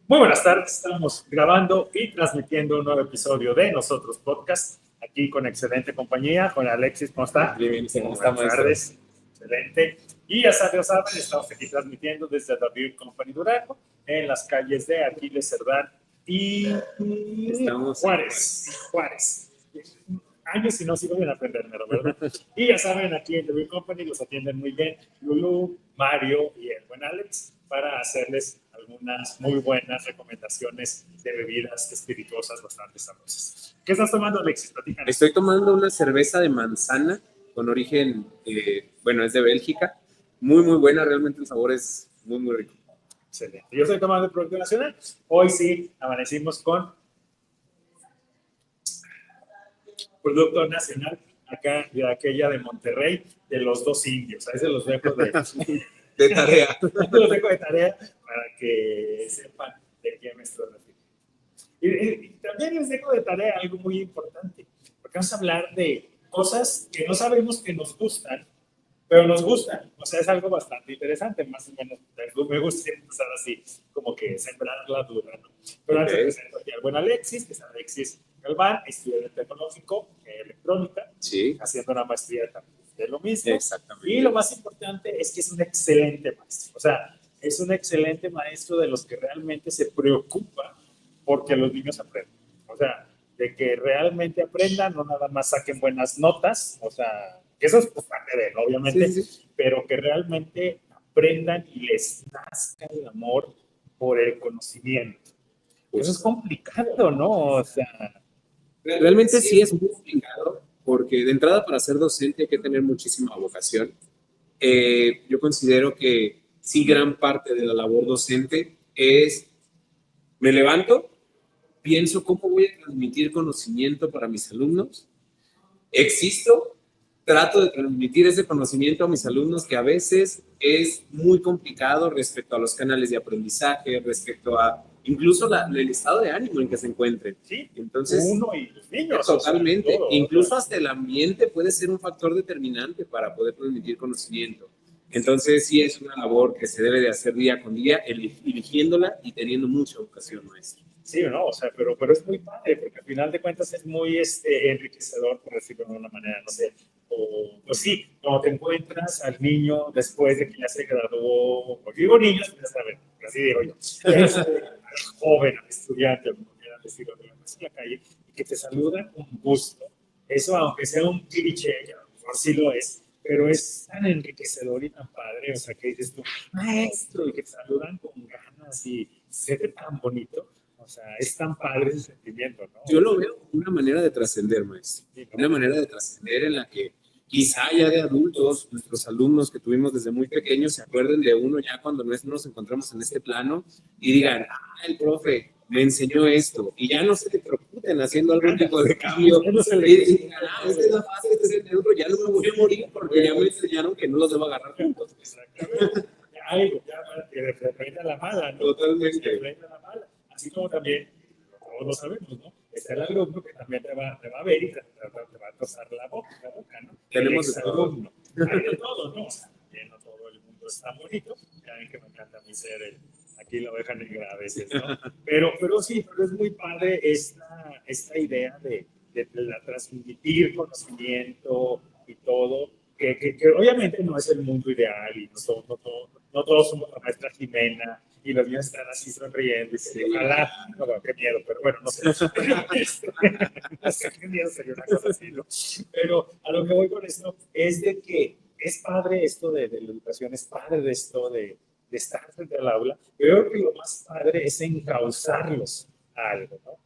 Muy buenas tardes, estamos grabando y transmitiendo un nuevo episodio de Nosotros Podcast, aquí con excelente compañía, con Alexis, ¿cómo está? Bien, ¿cómo está, Buenas maestro? tardes, excelente. Y ya saben, estamos aquí transmitiendo desde The Beer Company Durango, en las calles de Aquiles Cerdán y Juárez. Años y no sigo bien aprendérmelo, ¿verdad? Y ya saben, aquí en The Beer Company los atienden muy bien Lulu, Mario y el buen Alex para hacerles algunas muy buenas recomendaciones de bebidas espirituosas bastante sabrosas. ¿Qué estás tomando, Alexis? Platícanos. Estoy tomando una cerveza de manzana con origen, bueno, es de Bélgica. Muy, muy buena, realmente el sabor es muy, muy rico. Excelente. Yo estoy tomando el Producto Nacional. Hoy sí amanecimos con Producto Nacional, acá de aquella de Monterrey, de los dos indios. Ahí se los dejo de tarea. Los dejo de tarea para que sepan de qué me estoy refiriendo. Y también les dejo de tarea algo muy importante, porque vamos a hablar de cosas que no sabemos que nos gustan, pero nos gustan. O sea, es algo bastante interesante, más o menos. Me gusta empezar así, como que sembrar la duda, ¿no? Pero antes presento aquí al buen Alexis, que es Alexis Galván, estudiante tecnológico, electrónica, sí, haciendo una maestría también de lo mismo. Exactamente. Y lo más importante es que es un excelente maestro. O sea, es un excelente maestro de los que realmente se preocupa porque los niños aprendan. O sea, de que realmente aprendan, no nada más saquen buenas notas, o sea, que eso es parte de él, obviamente, sí. Pero que realmente aprendan y les nazca el amor por el conocimiento. Eso es complicado, ¿no? O sea, realmente sí es muy complicado, porque de entrada para ser docente hay que tener muchísima vocación. Yo considero que sí, gran parte de la labor docente es, me levanto, pienso cómo voy a transmitir conocimiento para mis alumnos, existo, trato de transmitir ese conocimiento a mis alumnos, que a veces es muy complicado respecto a los canales de aprendizaje, respecto a incluso el estado de ánimo en que se encuentren. Sí, entonces, uno y los niños. Totalmente. O sea, todo, incluso hasta el ambiente puede ser un factor determinante para poder transmitir conocimiento. Entonces, sí es una labor que se debe de hacer día con día, eligiéndola y teniendo mucha vocación, maestro. Sí, no, o sea, pero es muy padre, porque al final de cuentas es muy enriquecedor, por decirlo de una manera, no sé. O, pues sí, cuando te encuentras al niño después de que ya se graduó, o digo niños, ya saben, así digo yo, al joven, al estudiante, como quieran decirlo, en la calle, y que te saludan con gusto. Eso, aunque sea un cliché, que a lo mejor sí lo es, pero es tan enriquecedor y tan padre, o sea, que dices tú, maestro, y que te saludan con ganas y se ve tan bonito. O sea, es tan padre ese sentimiento, ¿no? Yo lo veo como una manera de trascender, maestro. Sí, ¿no? Una manera de trascender en la que quizá ya de adultos, nuestros alumnos que tuvimos desde muy pequeños se acuerden de uno ya cuando nos encontramos en este plano y digan, el profe me enseñó esto, y ya no se te preocupen haciendo algún tipo de cambio. Y digan, esta es la fase, este es el neutro, ya no me voy a morir porque ya me enseñaron que no los debo agarrar juntos. Exactamente. Ya que refrenda la mala, ¿no? Totalmente. Refrenda la mala. Así como también, todos lo sabemos, ¿no? Está el alumno que también te va a ver y te va a tosar la boca, ¿no? Tenemos el alumno. Hay de todo, ¿no? O sea, también no todo el mundo está bonito. Ya ven que me encanta a mí ser aquí la oveja negra a veces, ¿no? Pero sí, pero es muy padre esta idea de transmitir conocimiento y todo, que obviamente no es el mundo ideal y no todos somos la maestra Jimena y los niños están así sonriendo y sí. Ojalá, no, qué miedo, pero bueno, no sé. No sé qué miedo sería una cosa así, ¿no? Pero a lo que voy con esto es de que es padre esto de la educación, es padre de esto de estar frente al aula. Yo creo que lo más padre es encauzarlos a algo, ¿no?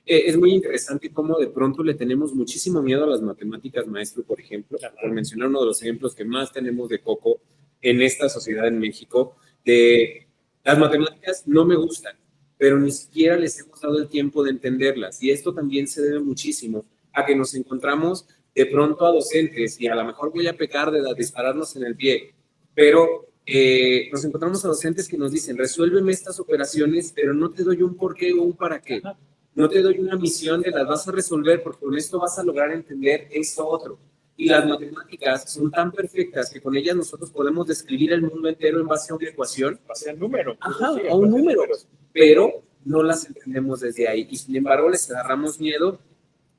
Es muy interesante cómo de pronto le tenemos muchísimo miedo a las matemáticas, maestro, por ejemplo, por mencionar uno de los ejemplos que más tenemos de coco en esta sociedad en México, de las matemáticas no me gustan, pero ni siquiera les hemos dado el tiempo de entenderlas. Y esto también se debe muchísimo a que nos encontramos de pronto a docentes, y a lo mejor voy a pecar de dispararnos en el pie, pero nos encontramos a docentes que nos dicen, resuélveme estas operaciones, pero no te doy un por qué o un para qué. No te doy una misión de las vas a resolver porque con esto vas a lograr entender esto otro. Y las matemáticas son tan perfectas que con ellas nosotros podemos describir el mundo entero en base a una ecuación. Base a un número. Ajá, a un número. pero no las entendemos desde ahí. Y sin embargo, les agarramos miedo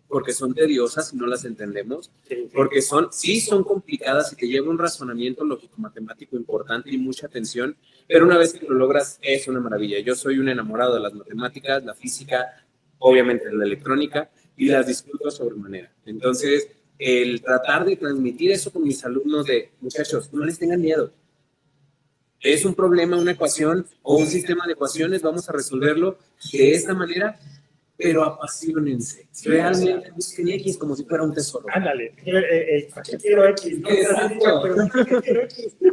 porque son tediosas y no las entendemos, porque sí son complicadas y te lleva un razonamiento lógico-matemático importante y mucha atención, pero una vez que lo logras es una maravilla. Yo soy un enamorado de las matemáticas, la física, obviamente la electrónica, y las disfruto sobremanera. Entonces, el tratar de transmitir eso con mis alumnos de, muchachos, no les tengan miedo. Es un problema, una ecuación o un sistema de ecuaciones, vamos a resolverlo de esta manera, pero apasionense. Realmente busquen X como si fuera un tesoro. Ándale, ¿para qué quiero X? No, Exacto. ¿para qué quiero X? ¿Qué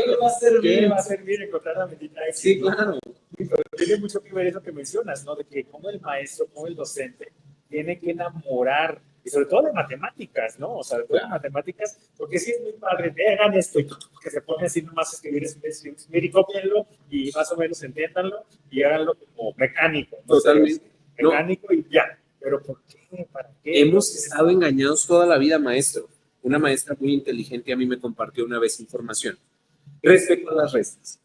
me va a servir? ¿Qué me va a servir encontrar la bendita X? Sí, claro. Pero tiene mucho que ver eso que mencionas, ¿no? De que como el maestro, como el docente, tiene que enamorar, y sobre todo de matemáticas, ¿no? O sea, de todas las matemáticas, porque sí es muy padre, hagan esto, y que se pone así nomás a escribir y cópienlo, y más o menos entiéndanlo, y háganlo como mecánico. ¿No? Totalmente. Mecánico y ya. Pero ¿por qué? ¿Para qué? Hemos estado engañados toda la vida, maestro. Una maestra muy inteligente a mí me compartió una vez información respecto a las restas.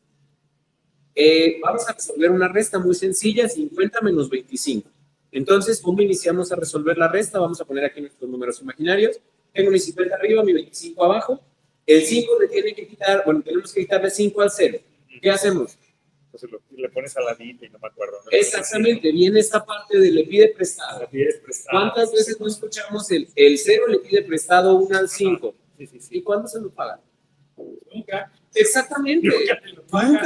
Vamos a resolver una resta muy sencilla, 50 menos 25. Entonces, ¿cómo iniciamos a resolver la resta? Vamos a poner aquí nuestros números imaginarios. Tengo mi 50 arriba, mi 25 abajo. El 5 le tiene que quitar, bueno, tenemos que quitarle 5 al 0. ¿Qué hacemos? Entonces le pones a la vida y no me acuerdo. ¿No? Exactamente, viene esta parte de le pide prestado. Le pides prestado. ¿Cuántas veces no escuchamos el 0 le pide prestado 1 al 5? Sí. ¿Y cuándo se lo paga? Nunca. Exactamente. Nunca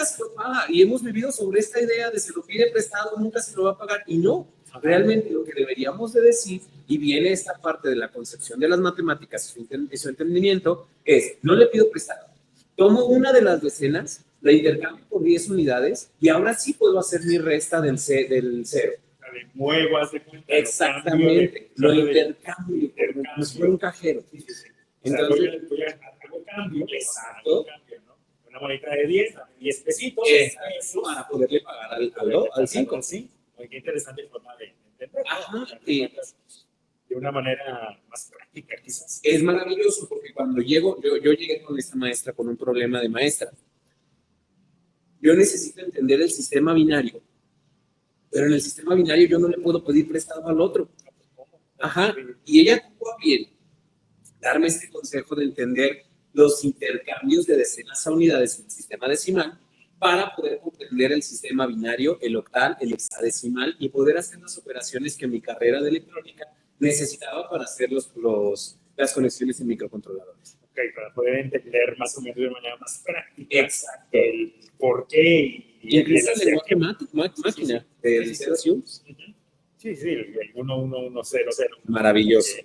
Se lo paga. Y hemos vivido sobre esta idea de se lo pide prestado, nunca se lo va a pagar. Y no, realmente lo que deberíamos de decir, y viene esta parte de la concepción de las matemáticas y su entendimiento, es, no le pido prestado. Tomo una de las decenas, la intercambio por 10 unidades, y ahora sí puedo hacer mi resta del 0. Le muevo, hace cuenta. Exactamente. Lo intercambio como si fuera un cajero. Sí. Entonces, voy a hago cambio. Exacto. ¿No? Una moneda de 10 pesitos. Para poderle pagar al 5. Sí. Qué interesante forma de entender. Ajá, de una manera más práctica, quizás. Es maravilloso porque cuando yo llegué con esta maestra con un problema de maestra. Yo necesito entender el sistema binario, pero en el sistema binario yo no le puedo pedir prestado al otro. Ajá, y ella tuvo a bien darme este consejo de entender los intercambios de decenas a unidades en el sistema decimal para poder comprender el sistema binario, el octal, el hexadecimal y poder hacer las operaciones que mi carrera de electrónica necesitaba para hacer las conexiones en microcontroladores. Ok, para poder entender más o menos de manera más práctica. Exacto. El por qué. Y incluso el lenguaje máquina de iteraciones. Sí, el 1100. Maravilloso.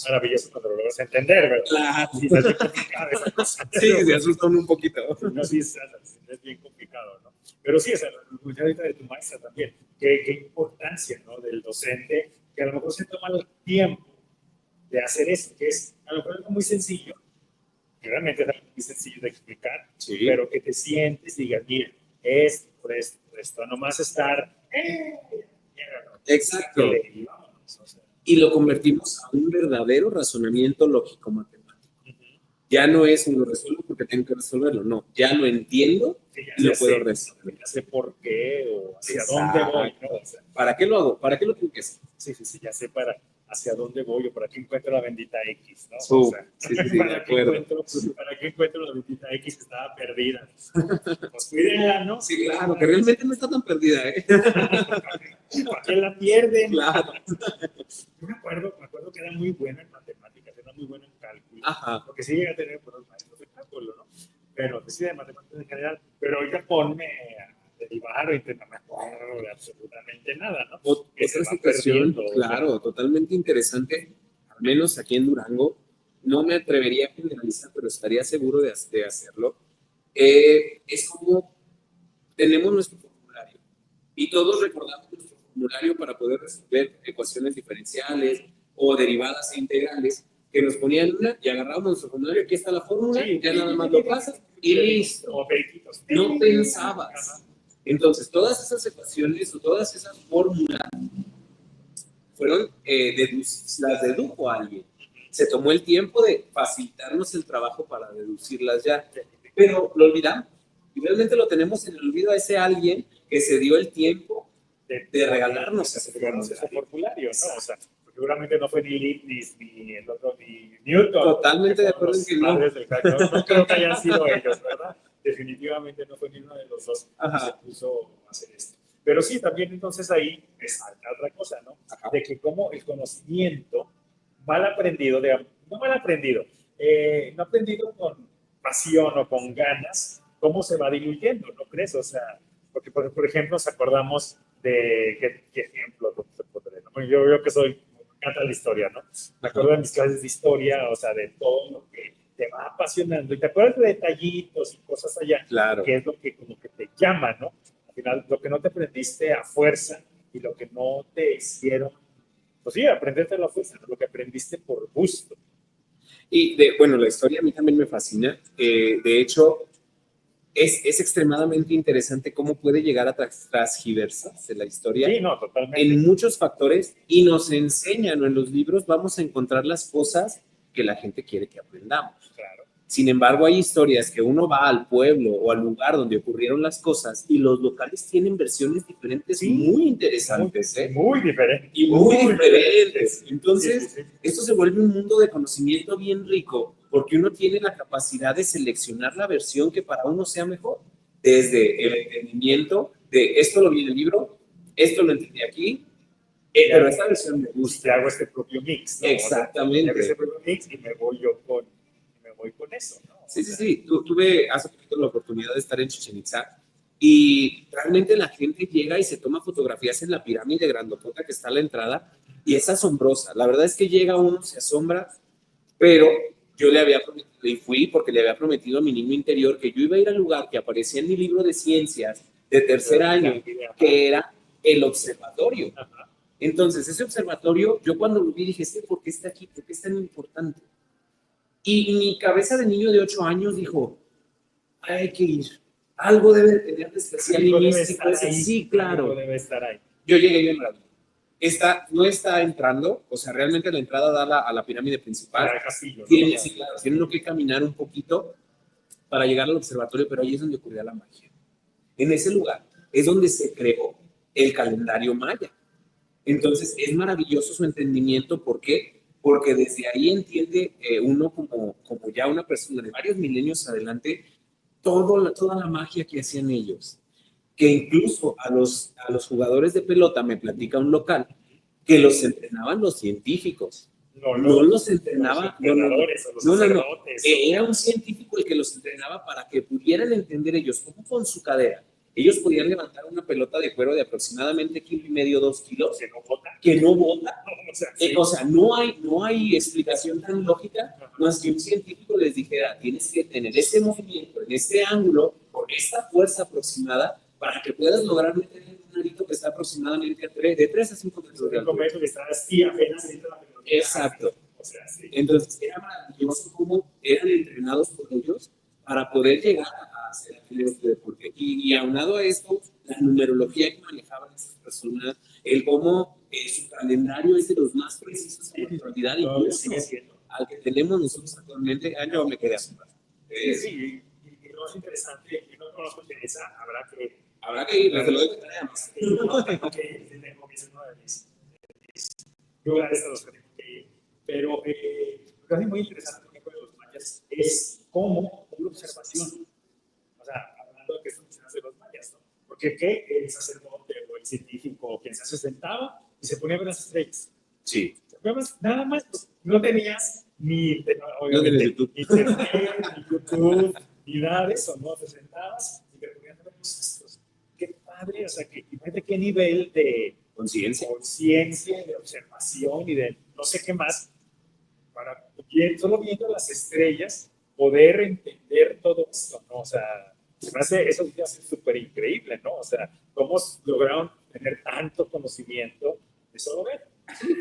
Maravilloso cuando lo logras entender, ¿verdad? Claro. Sí, es bien complicado esa cosa. Sí, se asustan un poquito. No, sí, es bien complicado, ¿no? Pero sí, o sea, lo que ahorita de tu maestra también, qué importancia, ¿no? Del docente, que a lo mejor se toma el tiempo de hacer eso, que es a lo mejor algo muy sencillo, que realmente es algo muy sencillo de explicar, sí. Pero que te sientes y digas, mira, esto, por esto, nomás estar... Exacto. Y lo convertimos a un verdadero razonamiento lógico-matemático. Ya no es un lo resuelvo porque tengo que resolverlo, no, ya lo entiendo y lo puedo resolver. Ya sé por qué o hacia dónde voy, ¿no? O sea, ¿para qué lo hago? ¿Para qué lo tengo que hacer? Sí, ya sé hacia dónde voy o para qué encuentro la bendita X, ¿no? O sea, ¿para qué encuentro la bendita X que estaba perdida? Pues cuídenla, ¿no? Sí, claro, que realmente no está tan perdida, ¿eh? ¿Para qué la pierden? Claro. Yo me acuerdo que era muy buena en matemáticas, era muy buena en cálculo. Ajá. Porque sí llega a tener buenos maestros de cálculo, ¿no? Pero sí de matemáticas en general. Pero ahorita ponme a derivar o intentar, no me acuerdo de absolutamente nada, ¿no? Otra situación, claro, totalmente interesante, al menos aquí en Durango, no me atrevería a generalizar, pero estaría seguro de hacerlo. Es como tenemos nuestro formulario y todos recordamos nuestro formulario para poder resolver ecuaciones diferenciales o derivadas e integrales que nos ponían una y agarrábamos nuestro formulario, aquí está la fórmula, ya nada más lo pasas y listo. No pensabas. Entonces, todas esas ecuaciones o todas esas fórmulas fueron, las dedujo alguien. Se tomó el tiempo de facilitarnos el trabajo para deducirlas ya, pero lo olvidamos. Y realmente lo tenemos en el olvido a ese alguien que se dio el tiempo de regalarnos ese formulario, ¿no? O sea, seguramente no fue ni Leibniz, ni el otro, ni Newton. Totalmente de acuerdo en que no. No creo que hayan sido ellos, ¿verdad? Definitivamente no fue ni uno de los dos que se puso a hacer esto. Pero sí, también entonces ahí es otra cosa, ¿no? Ajá. De que como el conocimiento mal aprendido, no mal aprendido, no aprendido con pasión o con ganas, cómo se va diluyendo, ¿no crees? O sea, porque por ejemplo nos acordamos de, ¿qué ejemplo te podré, ¿no? Yo que soy, me encanta la historia, ¿no? Me acuerdo de mis clases de historia, o sea, de todo lo que te va apasionando y te acuerdas de detallitos y cosas allá, claro, que es lo que como que te llama, ¿no? Al final, lo que no te aprendiste a fuerza y lo que no te hicieron, pues sí, aprenderte a la fuerza, ¿no? Lo que aprendiste por gusto. Y bueno, la historia a mí también me fascina. De hecho, es extremadamente interesante cómo puede llegar a transgiversarse la historia. Sí, no, totalmente. En muchos factores y nos enseñan, o en los libros vamos a encontrar las cosas que la gente quiere que aprendamos. Claro. Sin embargo, hay historias que uno va al pueblo o al lugar donde ocurrieron las cosas y los locales tienen versiones diferentes, sí, muy interesantes. Muy diferentes. Y muy diferentes. Entonces, esto se vuelve un mundo de conocimiento bien rico porque uno tiene la capacidad de seleccionar la versión que para uno sea mejor. Desde el entendimiento de esto lo vi en el libro, esto lo entendí aquí, pero esta versión me gusta. Y hago este propio mix, ¿no? Exactamente. O sea, hago este propio mix y me voy yo con eso, ¿no? Sí. Tuve hace poquito la oportunidad de estar en Chichén Itzá y realmente la gente llega y se toma fotografías en la pirámide grandotota que está a la entrada y es asombrosa. La verdad es que llega uno, se asombra, pero yo le había prometido, y fui porque le había prometido a mi niño interior que yo iba a ir al lugar que aparecía en mi libro de ciencias de tercer año, que era el observatorio. Entonces, ese observatorio, yo cuando lo vi dije, ¿por qué está aquí? ¿Por qué es tan importante? Y mi cabeza de niño de 8 años dijo, hay que ir. Algo debe tener de especial y místico. Sí, claro. Algo debe estar ahí. Yo llegué bien rápido. No está entrando, o sea, realmente la entrada da a la pirámide principal. Al castillo, ¿no? Sí, claro. Tiene uno que caminar un poquito para llegar al observatorio, pero ahí es donde ocurría la magia. En ese lugar es donde se creó el calendario maya. Entonces, es maravilloso su entendimiento. ¿Por qué? Porque desde ahí entiende uno como ya una persona de varios milenios adelante toda la magia que hacían ellos. Que incluso a los jugadores de pelota, me platica un local, que los entrenaban los científicos. No los entrenaba. No. Era un científico el que los entrenaba para que pudieran entender ellos cómo con su cadera ellos podían levantar una pelota de cuero de aproximadamente 1,5 kilos, 2 kilos, que no bota. O sea, no hay explicación tan lógica, más que un científico les dijera, tienes que tener este movimiento en este ángulo, con esta fuerza aproximada, para que puedas lograr meter un arito que está aproximadamente de 3 a 5 metros de altura. Exacto. O sea, sí. Entonces, era maravilloso cómo eran entrenados por ellos para poder llegar a hacer este deporte. Y aunado a esto, la numerología que manejaban esas personas, el cómo su calendario es de los más precisos en la actualidad, incluso al que tenemos nosotros actualmente. Yo me quedé asombrado. Sí, y lo más interesante, yo no conozco Teresa, habrá que ir, desde luego que tenemos. No tengo que ir, tengo mis lugares a los que tengo que ir. Pero lo que es muy interesante, por ejemplo, de los mayas es cómo una observación. O sea, hablando de que esto mencionas de los mayas, ¿no? Porque el sacerdote o el científico o quien se sentaba y se ponía a ver las estrellas. Sí. Nada más, pues, no tenías ni YouTube, ni YouTube, ni nada de eso, ¿no? Te sentabas y te ponías a ver los astros. Qué padre, o sea, imagínate qué nivel de conciencia, de observación y de no sé qué más, para solo viendo las estrellas poder entender todo esto, ¿no? O sea, me hace eso súper increíble, ¿no? O sea, cómo lograron tener tanto conocimiento de solo ver.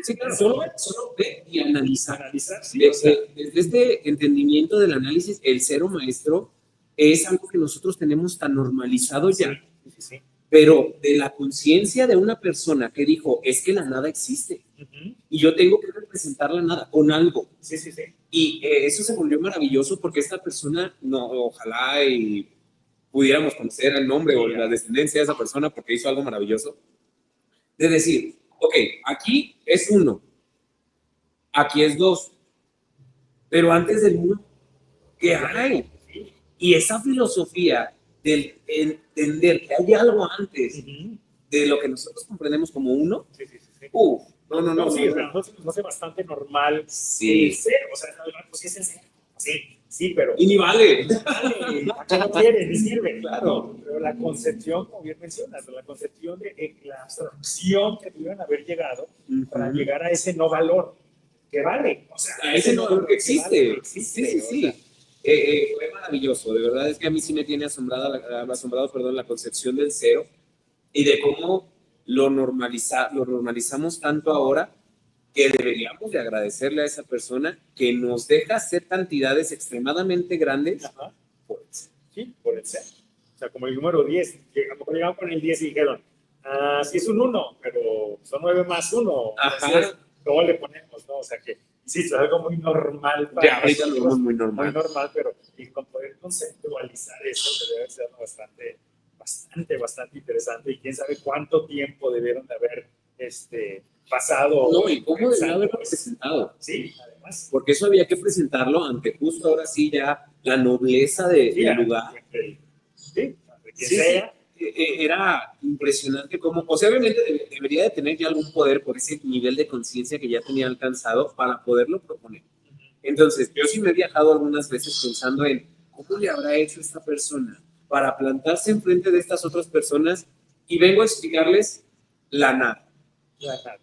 Sí, claro. Solo ver y analizar. Sí, desde este entendimiento del análisis, el cero maestro es algo que nosotros tenemos tan normalizado ya. Sí. Pero de la conciencia de una persona que dijo, es que la nada existe. Y yo tengo que representar la nada con algo. Sí. Y eso se volvió maravilloso porque esta persona, ojalá y pudiéramos conocer el nombre o la descendencia de esa persona porque hizo algo maravilloso, de decir, ok, aquí es 1, aquí es 2, pero antes del 1, ¿qué hay? Y esa filosofía del entender que hay algo antes de lo que nosotros comprendemos como 1, no, sí, o sea, nos hace bastante normal sí. el cero, o sea, pues sí es el cero, sí, pero... Y ni vale. No quiere, ni sirve, claro. Pero la concepción, como bien mencionas, la concepción de la abstracción que tuvieron haber llegado para llegar a ese no valor, que vale, o sea, a ese no valor que existe. Vale, Sí. Fue maravilloso, de verdad es que a mí sí me tiene asombrado, la concepción del cero y de cómo lo normalizamos tanto ahora que deberíamos de agradecerle a esa persona que nos deja hacer cantidades extremadamente grandes por el ser. Sí, por el ser. O sea, como el número 10, que a lo mejor llegaban con el 10 y dijeron, sí es un 1, pero son 9 más 1. Entonces, ¿cómo le ponemos? ¿No? O sea, que sí, es algo muy normal. Ya, ahorita lo vemos muy normal. Muy normal, pero y con poder conceptualizar eso debe ser bastante interesante. Y quién sabe cuánto tiempo debieron de haber pasado. No, y cómo debió haberlo presentado. Sí, además. Porque eso había que presentarlo ante justo ahora sí ya la nobleza del lugar. Sí, de quien sea. Era impresionante cómo, o sea, obviamente debería de tener ya algún poder por ese nivel de conciencia que ya tenía alcanzado para poderlo proponer. Entonces, yo sí me he viajado algunas veces pensando en cómo le habrá hecho esta persona para plantarse enfrente de estas otras personas y vengo a explicarles la nada. La nada.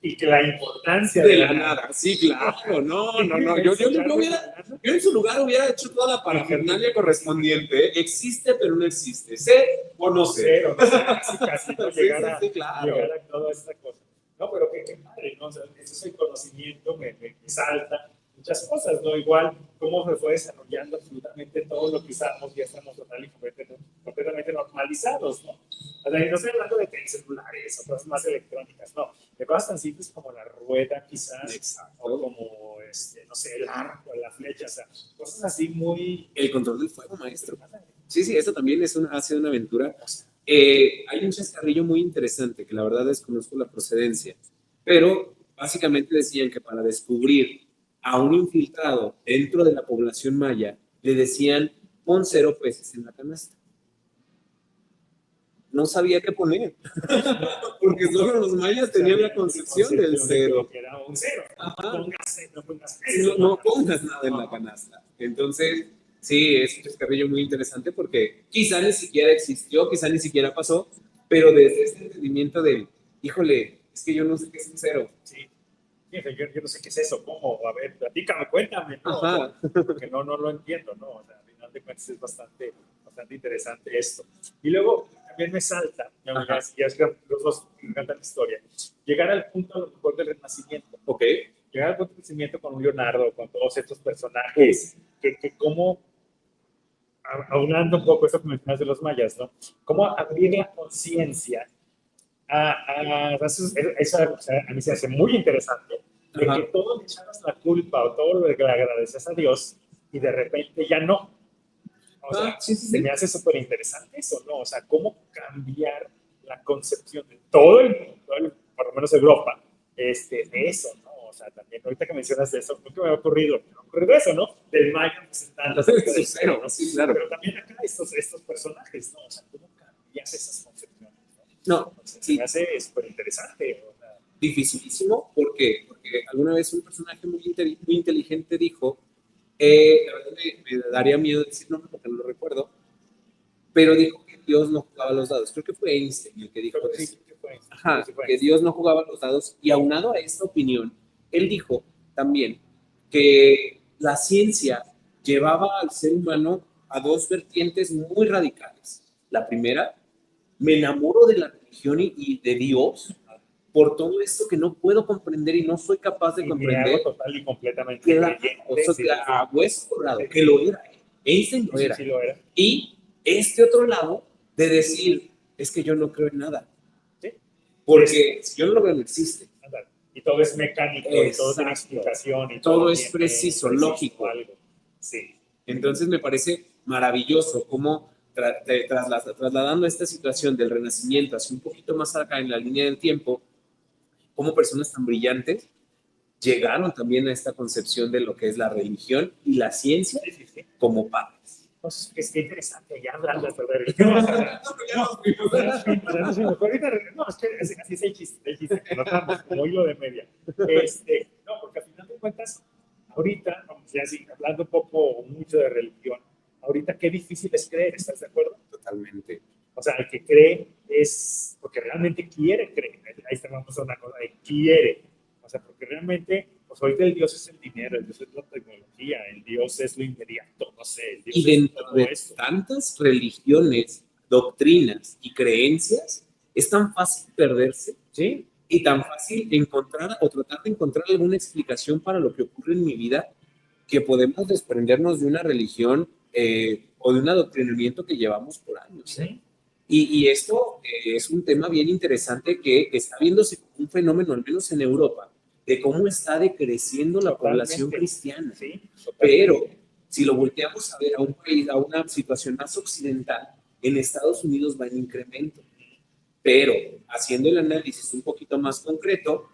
Y que la importancia de la nada. Sí, claro, no. Yo en su lugar hubiera hecho toda la parafernalia correspondiente. Existe, pero no existe. ¿Sé o no sé? Casi no llegar a toda esta cosa. No, pero qué padre, ¿no? O sea, ese es el conocimiento, me salta muchas cosas, ¿no? Igual, cómo se fue desarrollando absolutamente todo lo que usamos, ya estamos completamente normalizados, ¿no? O sea, y no estoy hablando de celulares o cosas más electrónicas, no. De cosas tan simples como la rueda, quizás. Exacto. O como, no sé, el arco, la flecha, o sea, cosas así muy... El control del fuego, maestro. Sí, eso también ha sido una aventura. Hay un chascarrillo muy interesante, que la verdad desconozco la procedencia, pero básicamente decían que para descubrir a un infiltrado dentro de la población maya, le decían, pon 0 peces en la canasta. No sabía qué poner, porque solo los mayas tenían la concepción del 0. Que era un 0. No pongas nada en la canasta. Entonces, sí, es un chascarrillo muy interesante porque quizá ni siquiera existió, quizá ni siquiera pasó, pero desde este entendimiento del, híjole, es que yo no sé qué es un 0. Sí. Yo no sé qué es eso, ¿cómo? A ver, platícame, cuéntame, ¿no? Porque no lo entiendo, ¿no? O sea, al final de cuentas es bastante interesante esto. Y luego también me salta, ya es que los dos me encantan la historia, llegar al punto a lo mejor del Renacimiento. Ok. Llegar al punto del Renacimiento con un Leonardo, con todos estos personajes, que como, aunando un poco esto que mencionas de los mayas, ¿no? Cómo abrir la conciencia eso a mí se hace muy interesante, de que todo le echabas la culpa o todo lo que le agradeces a Dios y de repente ya no. O sea, se me hace súper interesante eso, ¿no? O sea, cómo cambiar la concepción de todo por lo menos Europa, de eso, ¿no? O sea, también ahorita que mencionas de eso, nunca me ha ocurrido eso, ¿no? Del Maya presentando cero, ¿no? Sí, claro. Pero también acá estos personajes, ¿no? O sea, cómo cambiar esas concepciones. No, sí. Me hace súper interesante. O sea, dificilísimo, ¿por qué? Porque alguna vez un personaje muy inteligente dijo, la verdad me daría miedo decir nombre porque no lo recuerdo, pero dijo que Dios no jugaba los dados. Creo que fue Einstein el que dijo eso. Que Dios no jugaba los dados, y aunado a esta opinión, él dijo también que la ciencia llevaba al ser humano a 2 vertientes muy radicales. La primera, me enamoro de la religión y de Dios por todo esto que no puedo comprender y no soy capaz de comprender. Total y completamente. A hueso colorado, que lo era. Einstein lo era. Sí, lo era. Y este otro lado de decir, es que yo no creo en nada. ¿Sí? Porque si yo no lo veo, no existe. Y todo es mecánico, y todo tiene explicación. Y todo es preciso, lógico. Algo. Sí. Entonces me parece maravilloso cómo trasladando esta situación del Renacimiento hacia un poquito más acá en la línea del tiempo, cómo personas tan brillantes llegaron también a esta concepción de lo que es la religión y la ciencia como padres. Pues es que interesante, ya hablando de religión. No, es que así es el chiste, que no tanto como hilo de media. No, porque al final de cuentas, ahorita, vamos ya así, hablando un poco mucho de religión, ahorita qué difícil es creer, ¿estás de acuerdo? Totalmente. O sea, el que cree es porque realmente quiere creer. Ahí está, vamos a una cosa, quiere. O sea, porque realmente, pues ahorita el Dios es el dinero, el Dios es la tecnología, el Dios es lo inmediato, no sé. El Dios y dentro de esto. Tantas religiones, doctrinas y creencias, es tan fácil perderse. Sí. Y tan fácil encontrar o tratar de encontrar alguna explicación para lo que ocurre en mi vida, que podemos desprendernos de una religión o de un adoctrinamiento que llevamos por años. Sí. Y esto es un tema bien interesante que está viéndose como un fenómeno, al menos en Europa, de cómo está decreciendo la población cristiana. Sí, pero si lo volteamos a ver a un país, a una situación más occidental, en Estados Unidos va en incremento. Pero haciendo el análisis un poquito más concreto,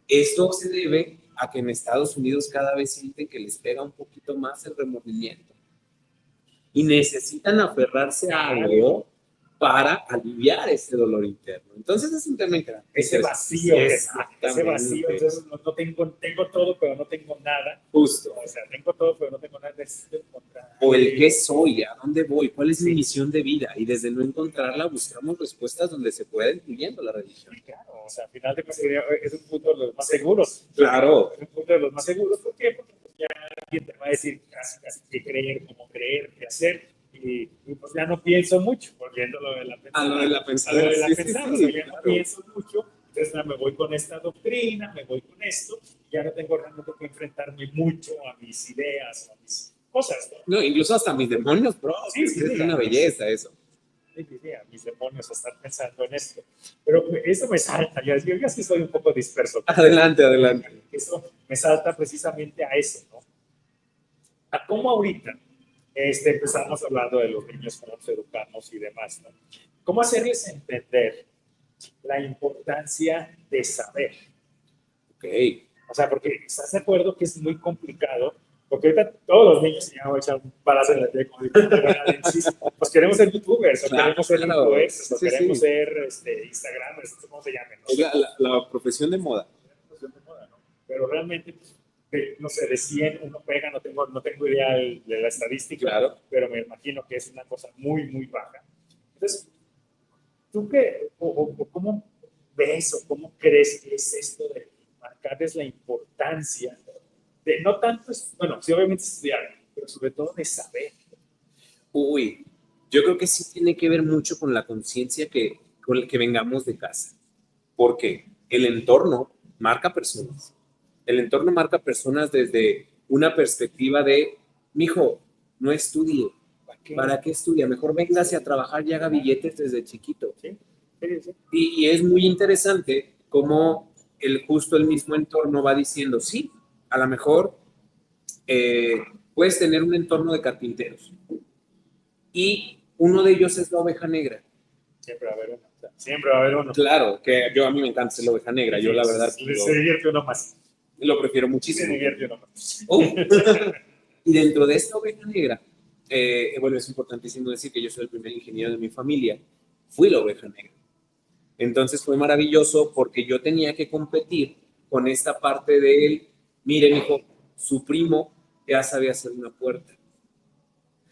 esto se debe a que en Estados Unidos cada vez sienten que les pega un poquito más el remordimiento y necesitan aferrarse a algo para aliviar ese dolor interno. Entonces es un tema interesante. Ese vacío, entonces no tengo todo, pero no tengo nada. Justo. O sea, tengo todo, pero no tengo nada, necesito encontrar. O el qué soy, a dónde voy, cuál es mi misión de vida. Y desde no encontrarla buscamos respuestas donde se pueda incluyendo la religión. Claro, o sea, al final de cuentas es un punto de los más seguros. Claro. Es un punto de los más seguros. ¿Por qué? Porque ya alguien te va a decir casi qué creer, cómo creer, qué hacer. Y pues ya no pienso mucho, volviéndolo de la pensada. A lo de la pensada. Ya no pienso mucho, entonces me voy con esta doctrina, me voy con esto, ya no tengo realmente que enfrentarme mucho a mis ideas, a mis cosas. No, incluso hasta mis demonios, bro. Es una belleza eso. Sí, a mis demonios a estar pensando en esto. Pero eso me salta, yo sí soy un poco disperso. Adelante. Eso me salta precisamente a eso, ¿no? A cómo ahorita empezamos hablando de los niños, cómo nos educamos y demás, ¿no? ¿Cómo hacerles entender la importancia de saber? Ok. O sea, porque estás de acuerdo que es muy complicado, porque ahorita todos los niños se llaman a echar un balazo en la tele, pues queremos ser youtubers, o queremos ser influencers, o queremos ser instagramers, ¿cómo se llaman? ¿No? La profesión de moda. ¿No? Pero realmente, no sé, de 100 uno pega, no tengo idea de la estadística, claro, pero me imagino que es una cosa muy, muy baja. Entonces, ¿tú qué, o cómo ves o cómo crees que es esto de marcarles la importancia de no tanto, bueno, sí obviamente estudiar, pero sobre todo de saber? Uy, yo creo que sí tiene que ver mucho con la conciencia con el que vengamos de casa, porque el entorno marca personas. El entorno marca personas desde una perspectiva de, mijo, no estudie. ¿Para qué estudia? Mejor véngase a trabajar y haga billetes desde chiquito. Sí. Y es muy interesante cómo justo el mismo entorno va diciendo, sí, a lo mejor puedes tener un entorno de carpinteros y uno de ellos es la oveja negra. Siempre va a haber uno. Siempre va a haber uno. Claro, que a mí me encanta ser la oveja negra. Yo la verdad... Se divierte uno más. Lo prefiero muchísimo. Se divierte uno más. Y dentro de esta oveja negra, bueno, es importantísimo decir que yo soy el primer ingeniero de mi familia. Fui la oveja negra. Entonces fue maravilloso porque yo tenía que competir con esta parte de él. Miren, hijo, su primo ya sabe hacer una puerta.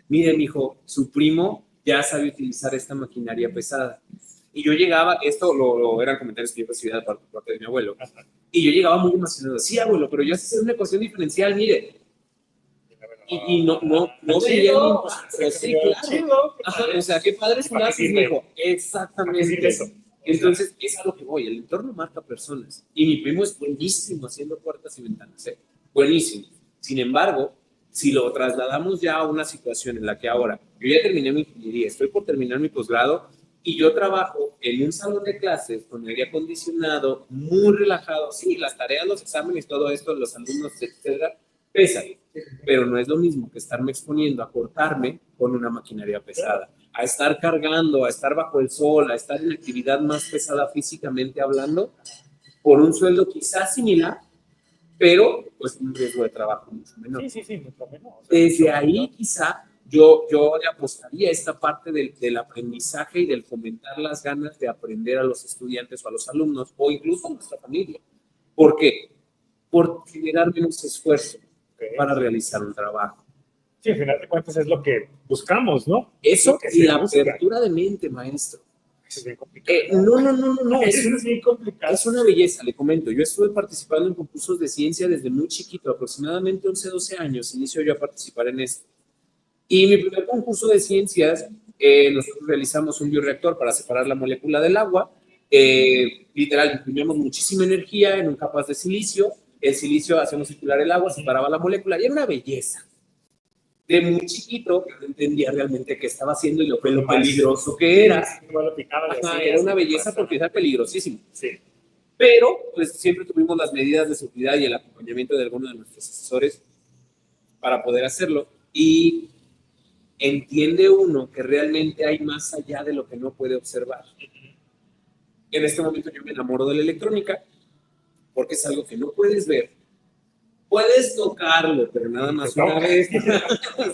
Miren, hijo, su primo ya sabe utilizar esta maquinaria pesada. Y yo llegaba, esto eran comentarios que yo recibía de parte de mi abuelo, y yo llegaba muy emocionado. Sí, abuelo, pero yo sé hacer una ecuación diferencial, mire. Y no veía el impacto. Sí, claro. Ajá, o sea, qué padre es un lápiz, hijo. Exactamente. Entonces, es a lo que voy. El entorno marca personas. Y mi primo es buenísimo haciendo puertas y ventanas. Buenísimo. Sin embargo, si lo trasladamos ya a una situación en la que ahora, yo ya terminé mi ingeniería, estoy por terminar mi posgrado, y yo trabajo en un salón de clases con aire acondicionado, muy relajado. Sí, las tareas, los exámenes, todo esto, los alumnos, etcétera, pesan. Pero no es lo mismo que estarme exponiendo a cortarme con una maquinaria pesada. a estar cargando, a estar bajo el sol, a estar en actividad más pesada físicamente hablando, por un sueldo quizás similar, pero pues un riesgo de trabajo mucho menor. Sí, mucho menos. Desde ahí quizá yo le apostaría a esta parte del aprendizaje y del fomentar las ganas de aprender a los estudiantes o a los alumnos o incluso a nuestra familia. ¿Por qué? Por generar menos esfuerzo para realizar un trabajo. Sí, al final de cuentas es lo que buscamos, ¿no? Eso y la apertura de mente, maestro. Es bien complicado. No. Es bien complicado. Es una belleza, le comento. Yo estuve participando en concursos de ciencia desde muy chiquito, aproximadamente 11, 12 años, inicio yo a participar en esto. Y mi primer concurso de ciencias, nosotros realizamos un bioreactor para separar la molécula del agua. Literal, imprimíamos muchísima energía en un capaz de silicio. El silicio hacíamos circular el agua, separaba la molécula y era una belleza. De muy chiquito, yo no entendía realmente qué estaba haciendo y lo peligroso que era. Era una belleza porque era peligrosísimo. Sí. Pero, pues siempre tuvimos las medidas de seguridad y el acompañamiento de algunos de nuestros asesores para poder hacerlo. Y entiende uno que realmente hay más allá de lo que no puede observar. En este momento yo me enamoro de la electrónica porque es algo que no puedes ver. Puedes tocarlo, pero nada más una vez.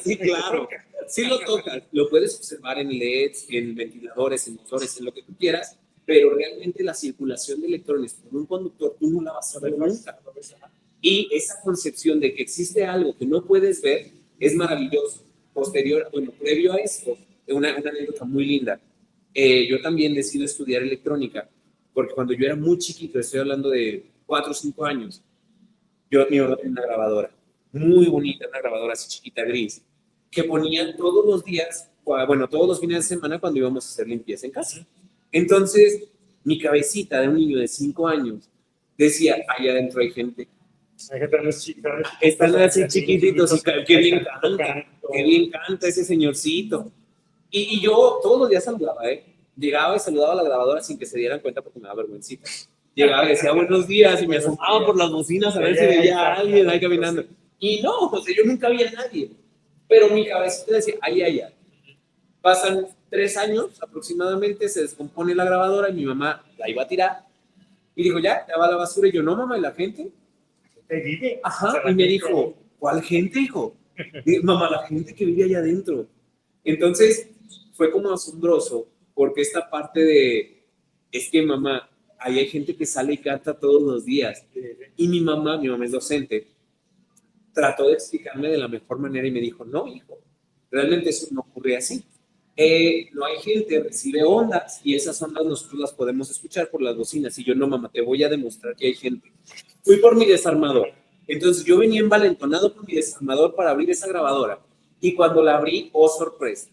Sí, claro. Sí lo tocas. Lo puedes observar en LEDs, en ventiladores, en motores, en lo que tú quieras, pero realmente la circulación de electrones por un conductor tú no la vas a ver nunca. Y esa concepción de que existe algo que no puedes ver es maravilloso. Previo a esto, una anécdota muy linda. Yo también decido estudiar electrónica, porque cuando yo era muy chiquito, estoy hablando de 4 o 5 años, mi mamá tenía una grabadora, muy bonita, una grabadora así chiquita, gris, que ponía todos los días, todos los fines de semana cuando íbamos a hacer limpieza en casa. Entonces, mi cabecita de un niño de 5 años decía, allá adentro hay gente. Están así chiquititos y qué bien canta ese señorcito. Y yo todos los días saludaba, llegaba y saludaba a la grabadora sin que se dieran cuenta porque me daba vergüencita. Llegaba y decía buenos días y me asomaba por las bocinas a ver si veía a alguien ahí caminando. Y no, o sea, yo nunca vi a nadie. Pero mi cabecita decía, ay. Pasan 3 años aproximadamente, se descompone la grabadora y mi mamá la iba a tirar. Y dijo, ya va a la basura. Y yo, no, mamá, ¿y la gente? Ajá, y me dijo, ¿cuál gente, hijo? Y, mamá, la gente que vive allá adentro. Entonces, fue como asombroso, porque esta parte es que mamá, ahí hay gente que sale y canta todos los días. Y mi mamá es docente, trató de explicarme de la mejor manera y me dijo, no, hijo, realmente eso no ocurre así. No hay gente, recibe ondas y esas ondas nosotros las podemos escuchar por las bocinas. Y yo, no, mamá, te voy a demostrar que hay gente. Fui por mi desarmador. Entonces yo venía envalentonado por mi desarmador para abrir esa grabadora. Y cuando la abrí, oh sorpresa,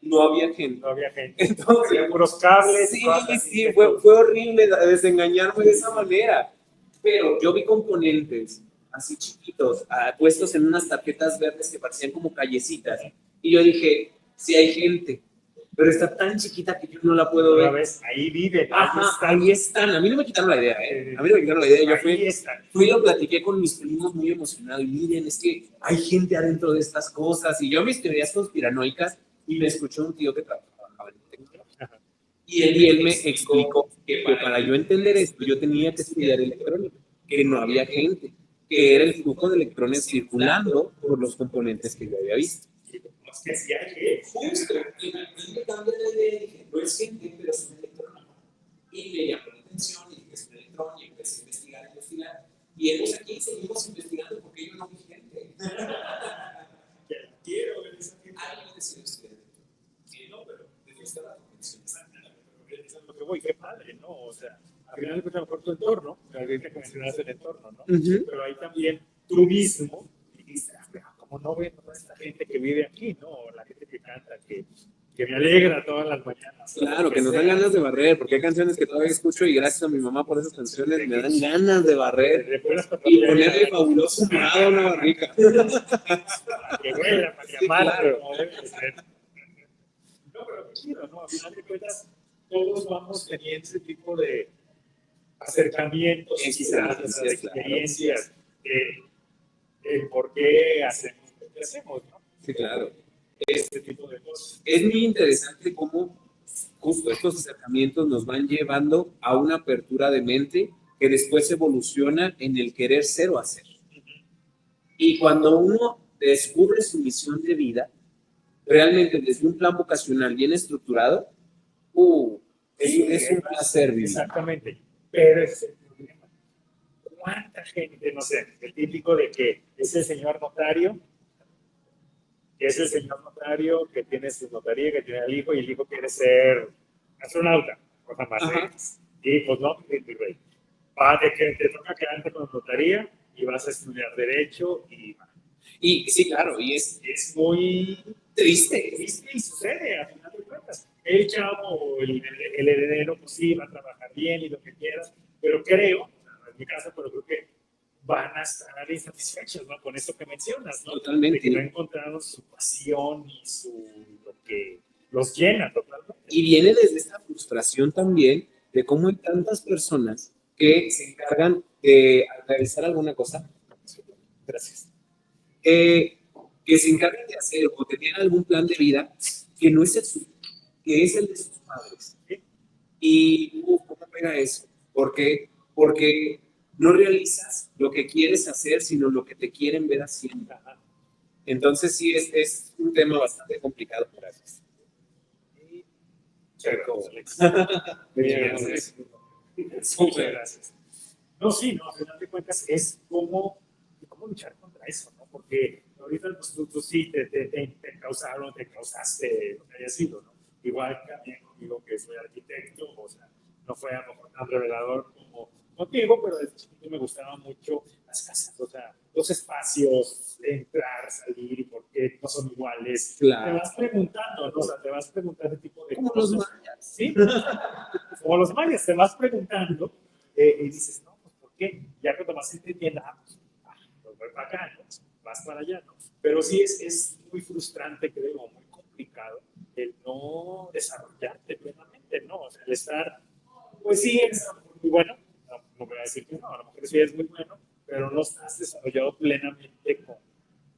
no había gente. Entonces, puros cables. Sí, fue horrible desengañarme de esa manera. Pero yo vi componentes así chiquitos, puestos en unas tarjetas verdes que parecían como callecitas. Y yo dije, sí hay gente, pero está tan chiquita que yo no la puedo ver. Ahí vive. Ahí están. A mí no me quitaron la idea, A mí no me quitaron la idea. Yo fui y lo platiqué con mis primos muy emocionado. Y miren, es que hay gente adentro de estas cosas. Y yo mis teorías conspiranoicas, y me escuchó un tío que trabajaba en tecnología. Y él me explicó que para yo entender esto, yo tenía que estudiar electrónica, que no había gente, que era el flujo de electrones circulando por los componentes que yo había visto. Que sí hay gente. Justo, y me cambié la idea y dije, no es gente, pero es un electrónico. Y me llamó la atención y dije, es un electrónico, y empecé a investigar. Y hemos aquí seguimos investigando porque yo no vi gente. Quiero ver esa gente. Alguien decide usted. Sí, no, pero desde esta la condición es lo que voy, qué padre, ¿no? O sea, al final de cuentas, a lo mejor tu entorno, ahorita que mencionas el entorno, ¿no? Pero ahí también tú mismo dices, como no ven toda esta gente que vive aquí, ¿no? La gente que canta, que me alegra todas las mañanas. Claro, que nos dan ganas de barrer, porque hay canciones que todavía escucho y gracias a mi mamá por esas canciones me dan ganas de barrer y ponerle fabuloso morado a una barrica. Que huela, para que amara, como debe de ser. No, pero qué chido, ¿no? Al final de cuentas, todos vamos teniendo ese tipo de acercamientos, experiencias, el por qué hacemos lo que hacemos, ¿no? Sí, claro. este tipo de cosas. Es muy interesante cómo justo estos acercamientos nos van llevando a una apertura de mente que después evoluciona en el querer ser o hacer. Y cuando uno descubre su misión de vida, realmente desde un plan vocacional bien estructurado, es un placer vivir. Exactamente. Pero ese es el problema. ¿Cuánta gente, no sé, el típico de que es el señor notario, que es el señor notario que tiene su notaría, que tiene al hijo y el hijo quiere ser astronauta, cosa más? Y pues no, va de que te toca quedarte con notaría y vas a estudiar derecho y sí, claro, y es muy triste y sucede a final de cuentas. El chavo, el heredero, pues sí, va a trabajar bien y lo que quieras, pero creo, en mi caso, pero creo que van a estar insatisfechos, ¿no? Con esto que mencionas, ¿no? Totalmente. De que no encontraron su pasión y lo que los llena totalmente. Y viene desde esta frustración también de cómo hay tantas personas que se encargan de realizar alguna cosa. Gracias. Que se encargan de hacer o tener algún plan de vida que no es el suyo, que es el de sus padres. Y ¿cómo pega eso? ¿Por qué? Porque no realizas lo que quieres hacer, sino lo que te quieren ver haciendo. Entonces sí, es un tema bastante complicado. Gracias. Muchas gracias. No, sí, no, al final de cuentas es cómo luchar contra eso, ¿no? Porque ahorita pues, tú sí te causaste lo que haya sido, ¿no? Igual también conmigo que soy arquitecto, o sea, no fue a lo mejor tan revelador como contigo, pero desde chiquito me gustaban mucho las casas, o sea, los espacios, entrar, salir y por qué no son iguales. Claro. Te vas preguntando, ¿no? O sea, te vas preguntando ese tipo de como cosas. Los mayas. Sí, como los mayas, te vas preguntando y dices, no, pues ¿por qué? Ya cuando vas entendiendo, pues voy para acá, ¿no? Vas para allá, ¿no? Pero sí es muy frustrante, creo, muy complicado el no desarrollarte plenamente, ¿no? O sea, el estar, pues sí, es muy bueno, no voy a decir que no, a lo mejor sí es muy bueno, pero no estás desarrollado plenamente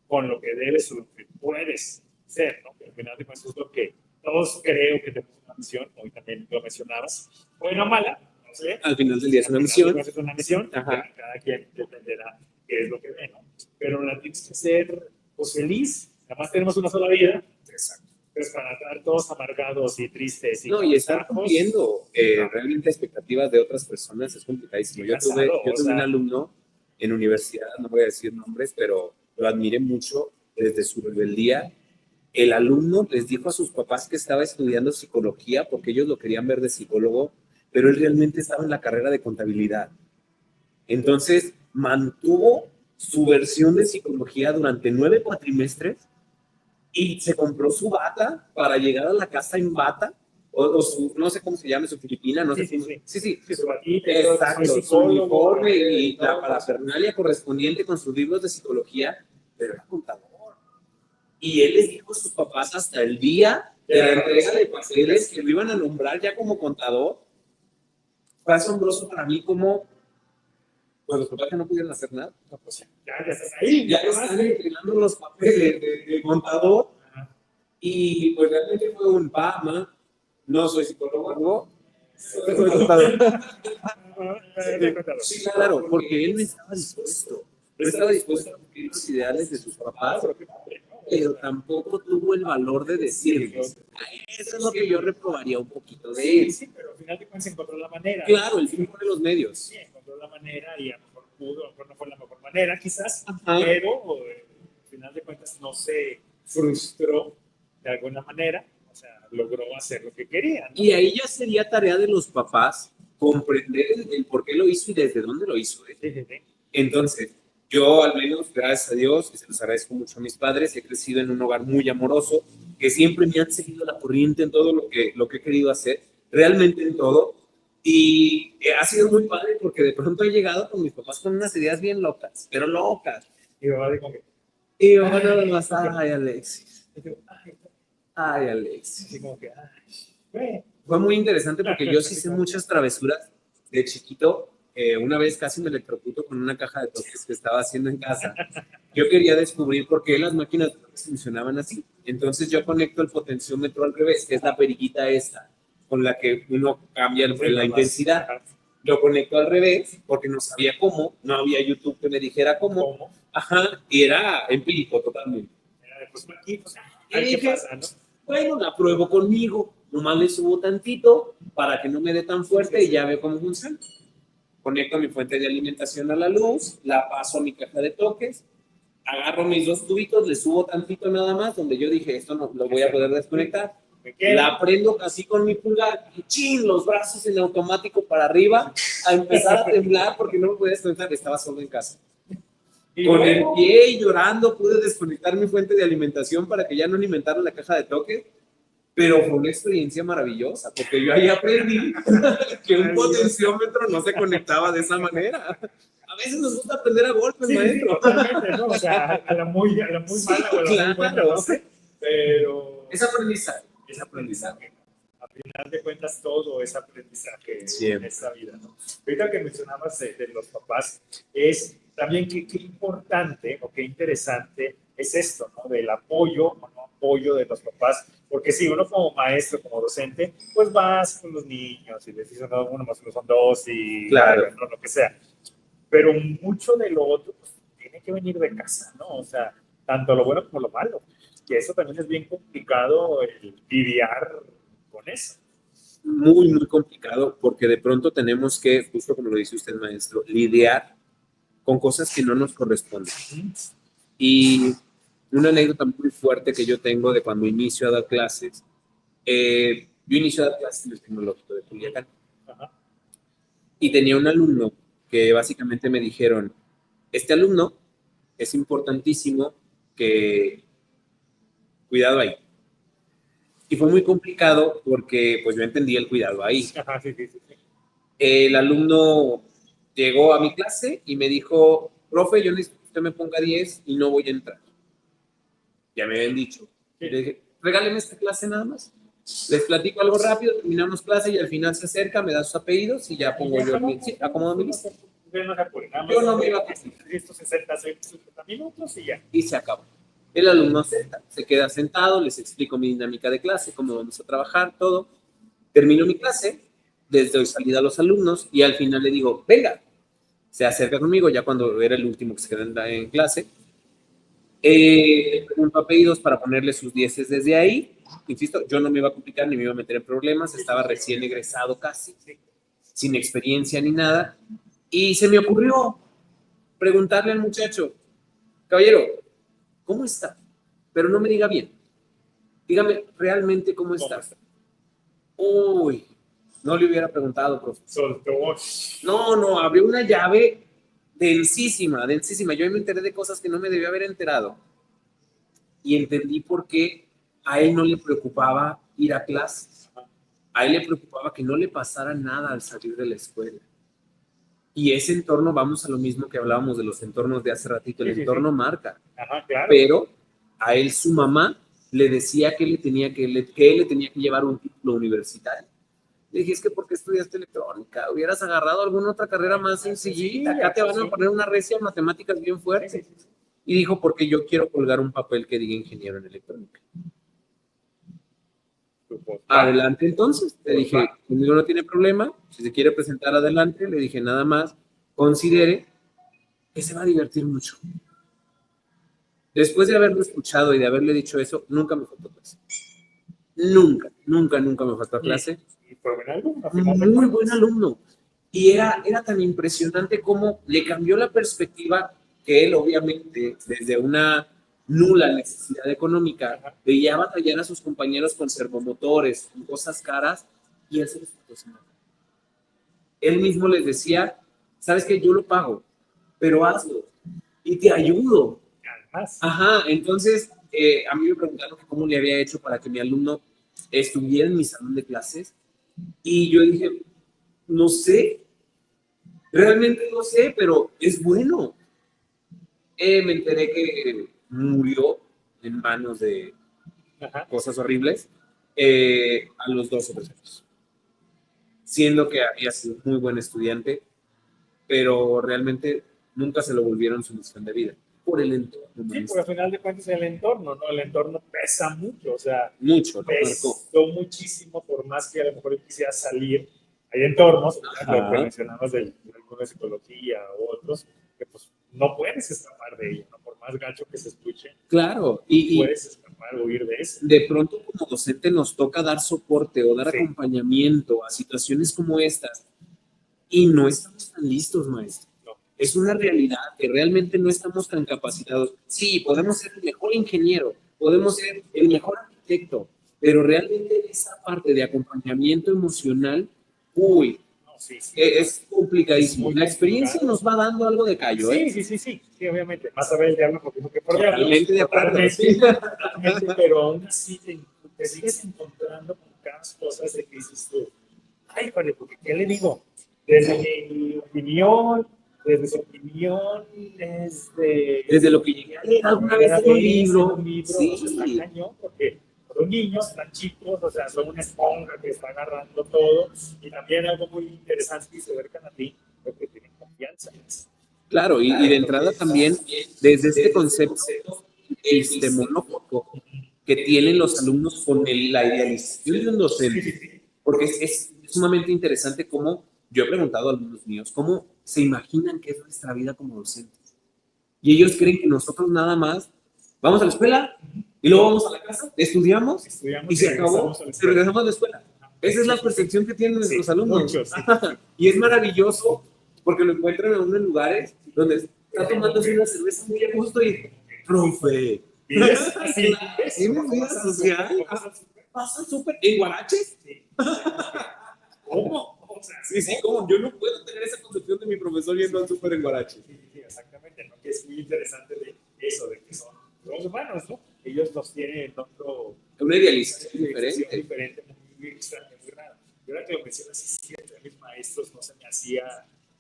con lo que debes o lo que puedes ser, ¿no? Que al final de cuentas es lo que todos creo que tenemos una misión, hoy también lo mencionabas, buena o mala, no sé. Al final del día es una misión. Es una misión, cada quien dependerá qué es lo que ve, ¿no? Pero la tienes que ser pues, feliz, además tenemos una sola vida. Exacto. Pues para estar todos amargados y tristes. No, y estar cumpliendo realmente expectativas de otras personas es complicadísimo. Yo tuve un alumno en universidad, no voy a decir nombres, pero lo admiré mucho desde su rebeldía. El alumno les dijo a sus papás que estaba estudiando psicología porque ellos lo querían ver de psicólogo, pero él realmente estaba en la carrera de contabilidad. Entonces, mantuvo su versión de psicología durante 9 cuatrimestres y se compró su bata para llegar a la casa en bata, o su, no sé cómo se llama, su filipina, no sé cómo. Sí, su batita, exacto, su uniforme y la parafernalia correspondiente con sus libros de psicología, pero era contador. Y él les dijo a sus papás hasta el día de la entrega de papeles que lo iban a nombrar ya como contador. Fue asombroso para mí como pues los papás que no pudieron hacer nada. No, pues ya estás ahí. Ya están entregando los papeles de contador. Y pues realmente fue un pama. No soy psicólogo, no. Soy contador. Sí, claro, porque él no estaba dispuesto. No estaba dispuesto a cumplir los ideales de sus papás, pero tampoco tuvo el valor de decirles. Eso es lo que yo reprobaría un poquito de él. Sí, pero al final de cuentas encontró la manera. Claro, el fin de los medios. Sí, encontró la manera y a lo mejor pudo, a lo mejor no fue la mejor manera quizás, pero al final de cuentas no se frustró de alguna manera, o sea, logró hacer lo que quería, ¿no? Y ahí ya sería tarea de los papás comprender el por qué lo hizo y desde dónde lo hizo. Entonces, yo al menos, gracias a Dios, y se los agradezco mucho a mis padres, he crecido en un hogar muy amoroso, que siempre me han seguido la corriente en todo lo que he querido hacer, realmente en todo, y ha sido muy padre porque de pronto he llegado con mis papás con unas ideas bien locas, pero locas. Y mi mamá dijo que... Y yo, nada más, ay, Alexis. Ay, Alexis. Así como que, ay, fue muy interesante porque yo sí hice muchas travesuras de chiquito una vez casi me electrocuto con una caja de toques que estaba haciendo en casa. Yo quería descubrir por qué las máquinas funcionaban así. Entonces yo conecto el potenciómetro al revés, que es la periquita esta, con la que uno cambia la intensidad. Lo conecto al revés porque no sabía cómo, no había YouTube que me dijera cómo. Ajá, y era empírico totalmente. Pues aquí, pues, Y dije, ¿qué pasa, no? Bueno, la pruebo conmigo, nomás le subo tantito para que no me dé tan fuerte y ya veo cómo funciona. Conecto mi fuente de alimentación a la luz, la paso a mi caja de toques, agarro mis 2 tubitos, le subo tantito nada más, donde yo dije, esto no lo voy a poder desconectar. La prendo casi con mi pulgar y ¡chin! Los brazos en automático para arriba, a empezar a temblar porque no me podía desconectar, estaba solo en casa. Con el pie y llorando pude desconectar mi fuente de alimentación para que ya no alimentara la caja de toques. Pero fue una experiencia maravillosa, porque yo ahí aprendí que un potenciómetro no se conectaba de esa manera. A veces nos gusta aprender a golpes, maestro. Sí, totalmente, ¿no? O sea, a la muy mala o a la muy buena, no sé. Pero... Es aprendizaje, es aprendizaje. A final de cuentas, todo es aprendizaje en esta vida, ¿no? Ahorita que mencionabas de los papás, es también qué importante o qué interesante es esto, ¿no? Del apoyo o no apoyo de los papás, porque si uno como maestro, como docente, pues vas con los niños y les dices, no, uno más uno son 2 y claro, no, lo que sea, pero mucho de lo otro pues, tiene que venir de casa, ¿no? O sea, tanto lo bueno como lo malo, y eso también es bien complicado el lidiar con eso. Muy, muy complicado, porque de pronto tenemos que, justo como lo dice usted, maestro, lidiar con cosas que no nos corresponden. Y una anécdota muy fuerte que yo tengo de cuando inicio a dar clases, yo inicio a dar clases en el Tecnológico de Culiacán. Y tenía un alumno que básicamente me dijeron, este alumno es importantísimo que cuidado ahí. Y fue muy complicado porque pues yo entendí el cuidado ahí. Ajá, sí. El alumno llegó a mi clase y me dijo, profe, yo necesito que usted me ponga 10 y no voy a entrar. Ya me habían dicho. Y le dije, regáleme esta clase nada más. Les platico algo rápido, terminamos clase y al final se acerca, me da sus apellidos y ya pongo yo acomodo mi lista. Yo no me iba a estos 60 minutos y ya. Y se acabó. El alumno se queda sentado, les explico mi dinámica de clase, cómo vamos a trabajar, todo. Termino mi clase, les doy salida a los alumnos y al final le digo, venga, se acerca conmigo ya cuando era el último que se queda en clase. Pregunto apellidos para ponerle sus 10 desde ahí. Insisto, yo no me iba a complicar ni me iba a meter en problemas, estaba recién egresado casi, sin experiencia ni nada. Y se me ocurrió preguntarle al muchacho, caballero, ¿cómo está? Pero no me diga bien. Dígame realmente cómo está. Uy, no le hubiera preguntado, profesor. No, abrió una llave densísima. Yo me enteré de cosas que no me debía haber enterado. Y entendí por qué a él no le preocupaba ir a clases. A él le preocupaba que no le pasara nada al salir de la escuela. Y ese entorno, vamos a lo mismo que hablábamos de los entornos de hace ratito, el entorno marca. Ajá, claro. Pero a él su mamá le decía que él le tenía que llevar un título universitario. Le dije, es que ¿por qué estudiaste electrónica? Hubieras agarrado alguna otra carrera más sencillita. Acá te van a poner una recia de matemáticas bien fuerte. Y dijo, porque yo quiero colgar un papel que diga ingeniero en electrónica. Adelante, entonces. Le dije, conmigo no tiene problema. Si se quiere presentar adelante, le dije, nada más, considere que se va a divertir mucho. Después de haberlo escuchado y de haberle dicho eso, nunca me faltó clase. Nunca me faltó clase. Y fue buen alumno. Muy buen alumno. Y era tan impresionante cómo le cambió la perspectiva que él, obviamente, desde una nula necesidad económica, veía batallar a sus compañeros con servomotores, con cosas caras, y él se les patrocinaba. Él mismo les decía, sabes que yo lo pago, pero hazlo, y te ayudo. Ajá, entonces, a mí me preguntaron cómo le había hecho para que mi alumno estuviera en mi salón de clases, y yo dije, no sé, realmente no sé, pero es bueno. Me enteré que murió en manos de cosas horribles a los 2 o 3 años. Siendo que había sido muy buen estudiante, pero realmente nunca se lo volvieron su misión de vida por el entorno. Sí, porque al final de cuentas el entorno, ¿no? El entorno pesa mucho, o sea, Mucho, lo marcó. pesó muchísimo, por más que a lo mejor quisiera salir. Hay entornos, lo que Ajá. mencionabas de alguna psicología u otros, que pues no puedes escapar de ello, ¿no? Por más gacho que se escuche, Claro, no y puedes escapar o huir de eso. de pronto como docente nos toca dar soporte o dar Sí. acompañamiento a situaciones como estas y no estamos tan listos, maestro. No. Es una realidad que realmente no estamos tan capacitados. Sí, podemos ser el mejor ingeniero, podemos ser el mejor arquitecto, pero realmente esa parte de acompañamiento emocional, uy, No, sí, sí. es complicadísimo. Es muy La experiencia complicado. nos va dando algo de callo, ¿eh? Sí, obviamente. Más a ver el diablo porque que por diablo. Totalmente de acuerdo. Totalmente, pero aún así te sigues encontrando con cada cosas de que dices tú, ay, joder, porque ¿qué le digo? Desde mi opinión, desde su opinión, Desde lo que llegué a leer alguna vez en un libro. Sí. O sea, Sí, está cañón, porque los niños están chicos, o sea, son una esponja que está agarrando todo, y también algo muy interesante que se acercan a ti, porque tienen confianza. claro, y de entrada también, desde este concepto epistemológico que tienen los alumnos con la idealización de un docente, porque es sumamente interesante cómo, yo he preguntado a alumnos míos, cómo se imaginan que es nuestra vida como docentes. Y ellos creen que nosotros nada más vamos a la escuela y luego vamos a la casa, estudiamos y se acabó, y regresamos a la escuela. Esa es la percepción que tienen nuestros alumnos. Y es maravilloso porque lo encuentran a uno en lugares donde está tomándose una cerveza muy a gusto y, profe, ¿tienes vida social? ¿Pasa súper en Guaraches? ¿Cómo? Sí, ¿cómo? Yo no puedo tener esa concepción de mi profesor yendo al súper en Guaraches. Sí, exactamente, ¿no? Que es muy interesante de eso, de que son los humanos, ¿no? Ellos nos tienen otro... Una idealización diferente, muy extraña, muy rara. Y ahora que lo mencionas, es cierto, a mis maestros no se me hacía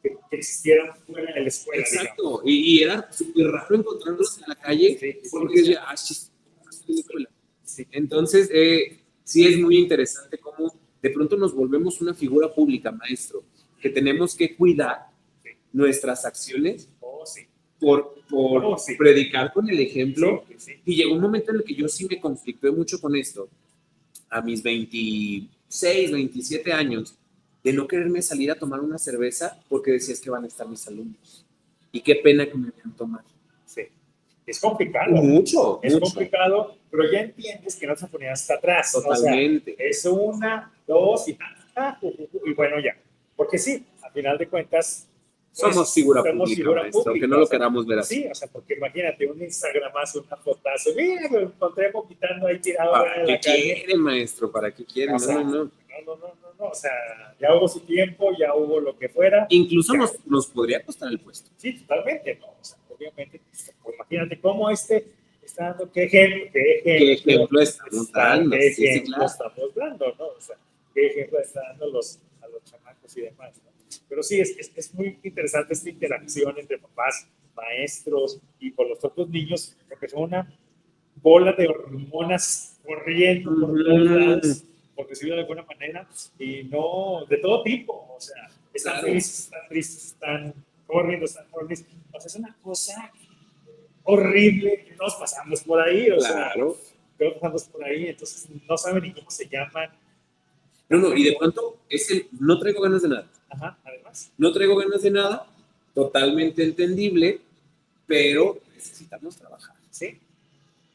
que existieran fuera de la escuela. Exacto, y era súper raro encontrarlos en la calle porque es ya, en la escuela. Entonces, sí es muy interesante cómo de pronto nos volvemos una figura pública, maestro, que tenemos que cuidar nuestras acciones por predicar con el ejemplo. Y llegó un momento en el que yo sí me conflictué mucho con esto, a mis 26, 27 años, de no quererme salir a tomar una cerveza porque decías que van a estar mis alumnos. Y qué pena que me vean tomar. Sí. Es complicado. Mucho. Complicado, pero ya entiendes que no se ponía hasta atrás. Totalmente. O sea, es una, dos y bueno, ya. Porque sí, a final de cuentas, somos figura pública, maestro, aunque no lo queramos ver así. Sí, o sea, porque imagínate un Instagramazo, una fotazo, mira, me encontré quitando ahí tirado. ¿Para qué quiere, maestro? ¿Para qué quiere? O sea, no, o sea, ya hubo su tiempo, ya hubo lo que fuera. Incluso nos podría costar el puesto. Sí, totalmente, ¿no? O sea, obviamente, pues, imagínate cómo está dando, qué ejemplo estamos dando, estamos dando, ¿no? O sea, qué ejemplo está dando a los chamacos y demás, ¿no? Pero sí, es muy interesante esta interacción entre papás, maestros y con los otros niños, porque son una bola de hormonas corriendo por todos lados, por decirlo de alguna manera, y no, de todo tipo, o sea, están felices, están tristes, están corriendo, están felices. O sea, es una cosa horrible que todos pasamos por ahí, o sea, todos pasamos por ahí, entonces no saben ni cómo se llaman. No, y de pronto es el no traigo ganas de nada. Ajá, además. No traigo ganas de nada, totalmente entendible, pero necesitamos trabajar. Sí.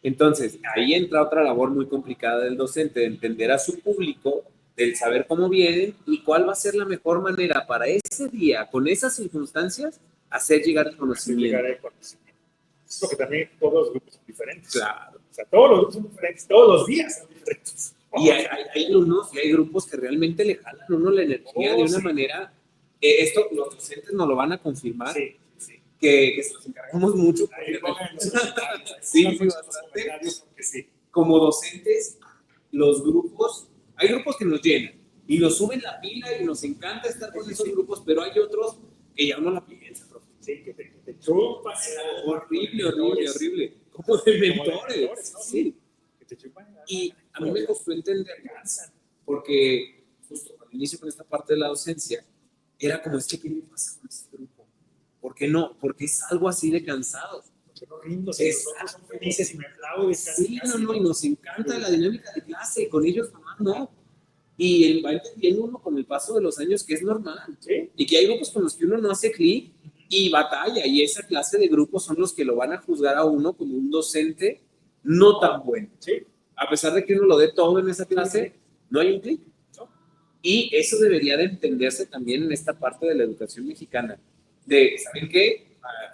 Entonces, ahí entra otra labor muy complicada del docente, de entender a su público, del saber cómo vienen y cuál va a ser la mejor manera para ese día, con esas circunstancias, hacer llegar el conocimiento. Es porque también todos los grupos son diferentes. Claro. O sea, todos los grupos son diferentes, todos los días son diferentes. Y hay alumnos y hay grupos que realmente le jalan a uno la energía de una manera, esto los docentes nos lo van a confirmar, que se los encargamos mucho. Sí, bastante. Como docentes, los grupos, hay grupos que nos llenan y nos suben la pila y nos encanta estar con esos grupos, pero hay otros que ya no la piensan, profe. Sí, que te chupas. Horrible. Como de mentores. Sí. Y a mí me costó entender, porque justo al inicio con esta parte de la docencia, era como, ¿qué me pasa con este grupo? ¿Por qué no? Porque es algo así de cansado. Porque no rindo, si los otros son felices y me aplauden. Sí, no, y nos encanta la dinámica de clase, con ellos nomás no. Y va entendiendo uno con el paso de los años que es normal. ¿Sí? Y que hay grupos con los que uno no hace clic y batalla, y esa clase de grupos son los que lo van a juzgar a uno como un docente no tan bueno. Sí. A pesar de que uno lo dé todo en esa clase, no hay un clic. ¿No? Y eso debería de entenderse también en esta parte de la educación mexicana. De, ¿saben qué?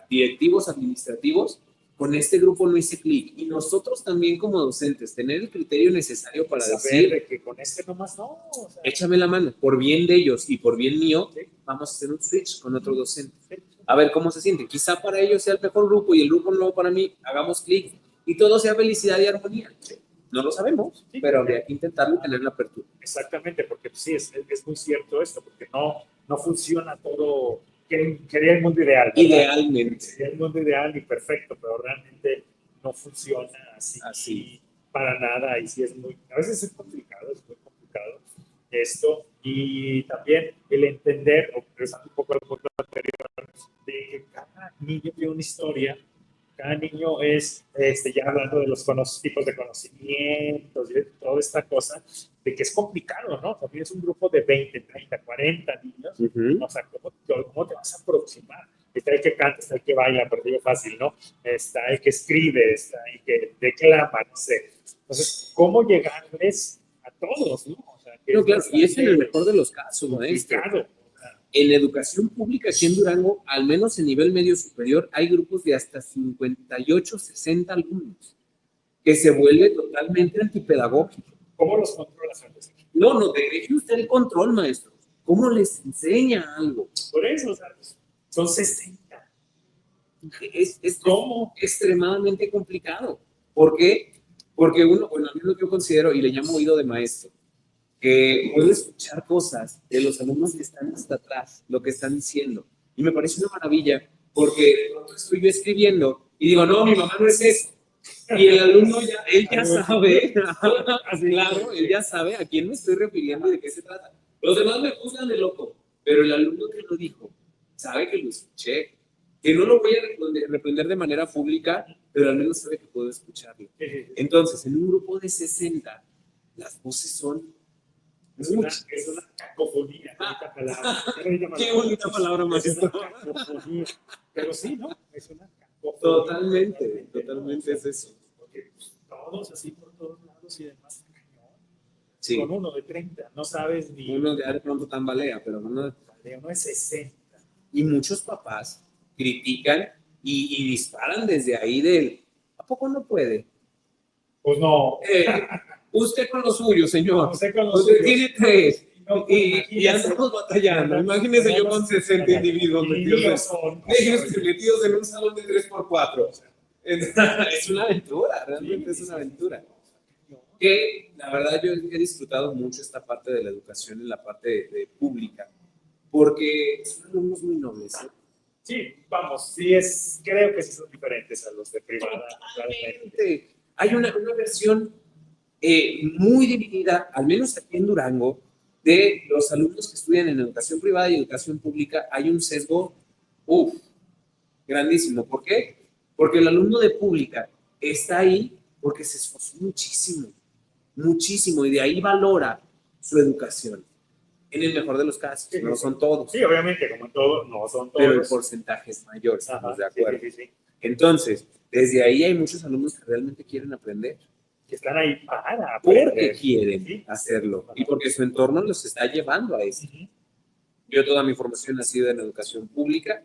Directivos, administrativos, con este grupo no hice clic. Y nosotros también como docentes, tener el criterio necesario para Saber decir, de que con este nomás no. O sea, échame la mano, por bien de ellos y por bien mío, sí. vamos a hacer un switch con otro docente. Sí. A ver cómo se siente. Quizá para ellos sea el mejor grupo y el grupo nuevo para mí, hagamos clic y todo sea felicidad y armonía. Sí. No lo sabemos, Sí. pero habría que intentarlo y tener la apertura. Exactamente, porque pues, sí, es muy cierto esto, porque no funciona todo. Quería el mundo ideal. ¿verdad? Idealmente. Sería el mundo ideal y perfecto, pero realmente no funciona Así. para nada. Y sí a veces es muy complicado esto. Y también el entender, o regresando un poco al punto anterior, de que cada niño tiene una historia, cada niño es, ya hablando de los tipos de conocimientos y de toda esta cosa, de que es complicado, ¿no? También es un grupo de 20, 30, 40 niños. O sea, ¿cómo te vas a aproximar? Está el que canta, está el que baila, pero digo fácil, ¿no? Está el que escribe, está el que declama, no sé. Entonces, ¿cómo llegarles a todos, no? O sea, No, claro, y es en el mejor de los casos, maestro. complicado. En la educación pública aquí en Durango, al menos en nivel medio superior, hay grupos de hasta 58, 60 alumnos, que se vuelve totalmente antipedagógico. ¿Cómo los controlas antes? No, deje usted el control, maestro. ¿Cómo les enseña algo? Por eso, o sea, son 60. Es como extremadamente complicado. ¿Por qué? Porque uno, bueno, a mí lo que yo considero, y le llamo oído de maestro, que puedo escuchar cosas de los alumnos que están hasta atrás, lo que están diciendo. Y me parece una maravilla, porque estoy yo escribiendo y digo, no, mi mamá no es eso. Y el alumno él ya sabe, claro, él ya sabe a quién me estoy refiriendo y de qué se trata. Los demás me juzgan de loco, pero el alumno que lo dijo, sabe que lo escuché, que no lo voy a reprender de manera pública, pero al menos sabe que puedo escucharlo. Entonces, en un grupo de 60, las voces son es una cacofonía. Qué bonita palabra, maestro. Pero sí, ¿no? Es una cacofonía. Totalmente es eso. Porque todos así por todos lados y demás. Sí. Con uno de 30, no sabes ni. Uno ya de pronto tambalea, pero uno es 60. Y muchos papás critican y disparan desde ahí del, ¿a poco no puede? Pues no. Usted con lo suyo, señor. Usted con lo usted suyo. tiene 3 No, y andamos batallando. Imagínese yo con 60 individuos metidos en un salón de 3x4. Es una aventura, realmente es una aventura. Que la verdad yo he disfrutado mucho esta parte de la educación en la parte de pública, porque son alumnos muy nobles. Sí, vamos, creo que sí son diferentes a los de privada. Totalmente. Hay una versión muy dividida, al menos aquí en Durango, de los alumnos que estudian en educación privada y educación pública. Hay un sesgo, grandísimo. ¿Por qué? Porque el alumno de pública está ahí porque se esforzó muchísimo, y de ahí valora su educación. En el mejor de los casos, sí, no son todos. Sí, obviamente, como en todo, no son todos. Pero el porcentaje es mayor, estamos de acuerdo. Sí. Entonces, desde ahí hay muchos alumnos que realmente quieren aprender. Que están ahí para aprender. Porque quieren hacerlo y porque su entorno los está llevando a eso. Yo toda mi formación ha sido en educación pública.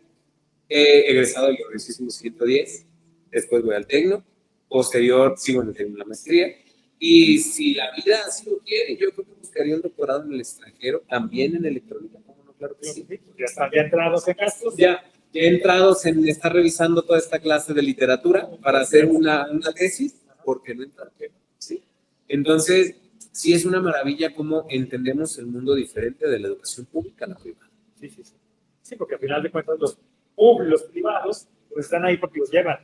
He egresado del Progresismo 110, después voy al Tecno, posterior sigo en el Tecno la maestría. Y si la vida así lo quiere, yo creo que buscaría un doctorado en el extranjero, también en electrónica, ¿cómo no? Claro que sí. Ya están ya entrados en gastos. Ya entrados en estar revisando toda esta clase de literatura para hacer una tesis, ¿por qué no entrar? ¿Sí? Entonces, sí es una maravilla cómo entendemos el mundo diferente de la educación pública a la privada. Sí, porque al final de cuentas los privados pues están ahí porque los llevan.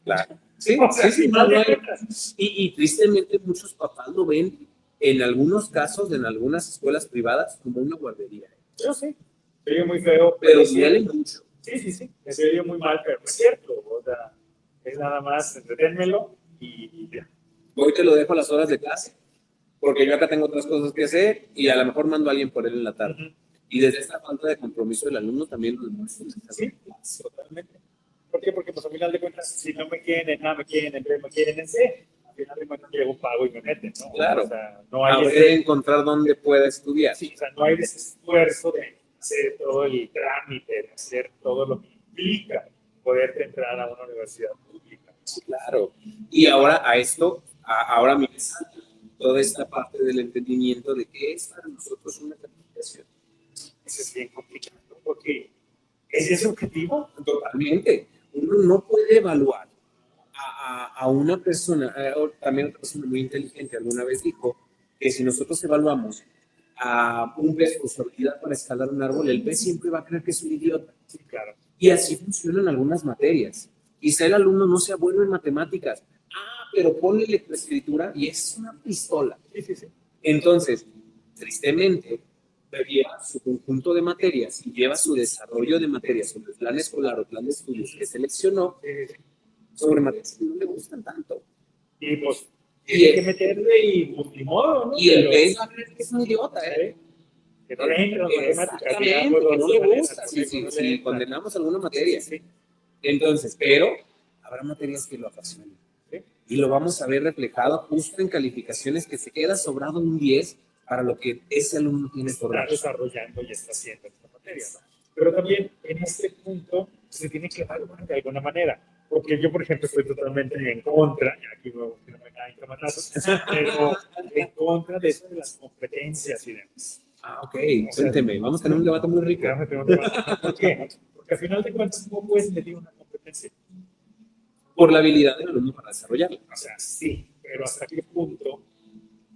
Claro. Sí, y tristemente muchos papás lo ven en algunos casos, en algunas escuelas privadas, como una guardería. Yo sí. Sería muy feo. Pero duele mucho. Sí, me se oye muy mal, pero es cierto, o sea, es nada más entreténmelo y ya. Hoy te lo dejo a las horas de clase, porque yo acá tengo otras cosas que hacer y a lo mejor mando a alguien por él en la tarde. Y desde esta falta de compromiso del alumno también lo demuestra. Sí, totalmente. ¿Por qué? Porque pues al final de cuentas, si no me quieren en A, me quieren en B, me quieren en C, al final de cuentas llego, pago y me meten, ¿no? Claro. O sea, no hay Habré encontrar dónde pueda estudiar. Sí, o sea, no hay ese esfuerzo de hacer todo el trámite, de hacer todo lo que implica poderte entrar a una universidad pública. Claro. Y ahora a esto, ahora me salta toda esta parte del entendimiento de qué es para nosotros una calificación. Eso es bien complicado, porque ¿es ese objetivo? Totalmente. Uno no puede evaluar a una persona, también otra persona muy inteligente alguna vez dijo que si nosotros evaluamos a un pez por su habilidad para escalar un árbol, el pez siempre va a creer que es un idiota. Sí, claro. Y así funcionan algunas materias. Quizá el alumno no sea bueno en matemáticas, pero pone lectoescritura y es una pistola. Sí. Entonces, tristemente, lleva su conjunto de materias y lleva su desarrollo de materias sobre el plan escolar o plan de estudios que seleccionó sobre materias que no le gustan tanto. Y pues tiene que meterle y pues ni modo, ¿no? Y el pez va a creer que es un idiota, que no le entra las matemáticas. Que no le gusta, si condenamos alguna materia. Entonces, pero habrá materias que lo apasionen. Y lo vamos a ver reflejado justo en calificaciones que se queda sobrado un 10 para lo que ese alumno tiene por dar. Está desarrollando y está haciendo esta materia, ¿no? Pero también en este punto se tiene que evaluar de alguna manera. Porque yo, por ejemplo, estoy totalmente en contra, y aquí no me caen camatazos, pero en contra de eso de las competencias y demás. Ok, cuénteme, vamos a tener un debate muy rico. ¿Por qué? Porque al final de cuentas, ¿cómo puedes medir una competencia? Por la habilidad del alumno para desarrollarla. O sea, sí, pero ¿hasta qué punto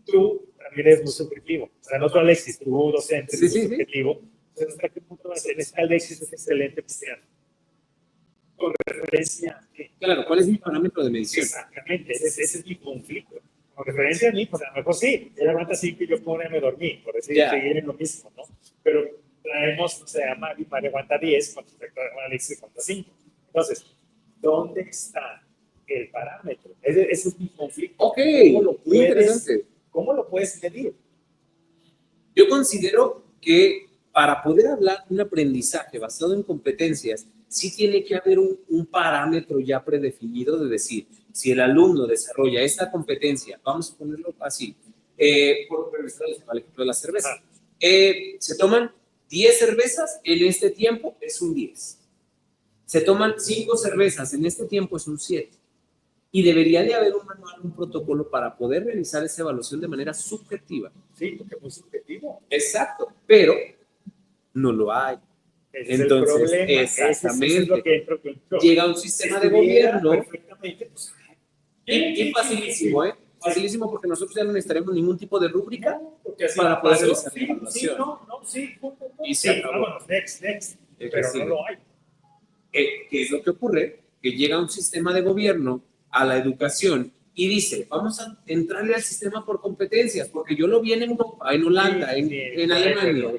tú también eres muy subjetivo? O sea, no tú, Alexis, tú docente, eres muy subjetivo. Entonces, ¿hasta qué punto vas a decir, Alexis es excelente cristiano? Con referencia a qué? Claro, ¿cuál es mi parámetro de medición? Exactamente, ese es mi conflicto. Con referencia a mí, pues a lo mejor sí, él aguanta 5 y yo con me dormí, por decir, seguir en lo mismo, ¿no? Pero traemos, o sea, Mari aguanta 10, con respecto a Alexis aguanta 5. Entonces, ¿dónde está el parámetro? Ese es mi conflicto. Ok, muy interesante. ¿Cómo lo puedes medir? Yo considero que para poder hablar de un aprendizaje basado en competencias, sí tiene que haber un parámetro ya predefinido de decir, si el alumno desarrolla esta competencia, vamos a ponerlo así, por el ejemplo de la cerveza, se toman 10 cervezas en este tiempo, es un 10. Se toman 5 cervezas en este tiempo, es un 7. Y debería de haber un manual, un protocolo para poder realizar esa evaluación de manera subjetiva. Sí, porque es muy subjetivo. Exacto, pero no lo hay. Entonces, exactamente, es lo que llega un sistema de gobierno perfectamente, pues, y facilísimo, facilísimo porque nosotros ya no necesitaremos ningún tipo de rúbrica para poder realizar la evaluación. Sí, y se acabó. Next, pero no lo hay. ¿Qué es lo que ocurre? Que llega un sistema de gobierno a la educación y dice, vamos a entrarle al sistema por competencias, porque yo lo vi en Europa, en Holanda, en Alemania.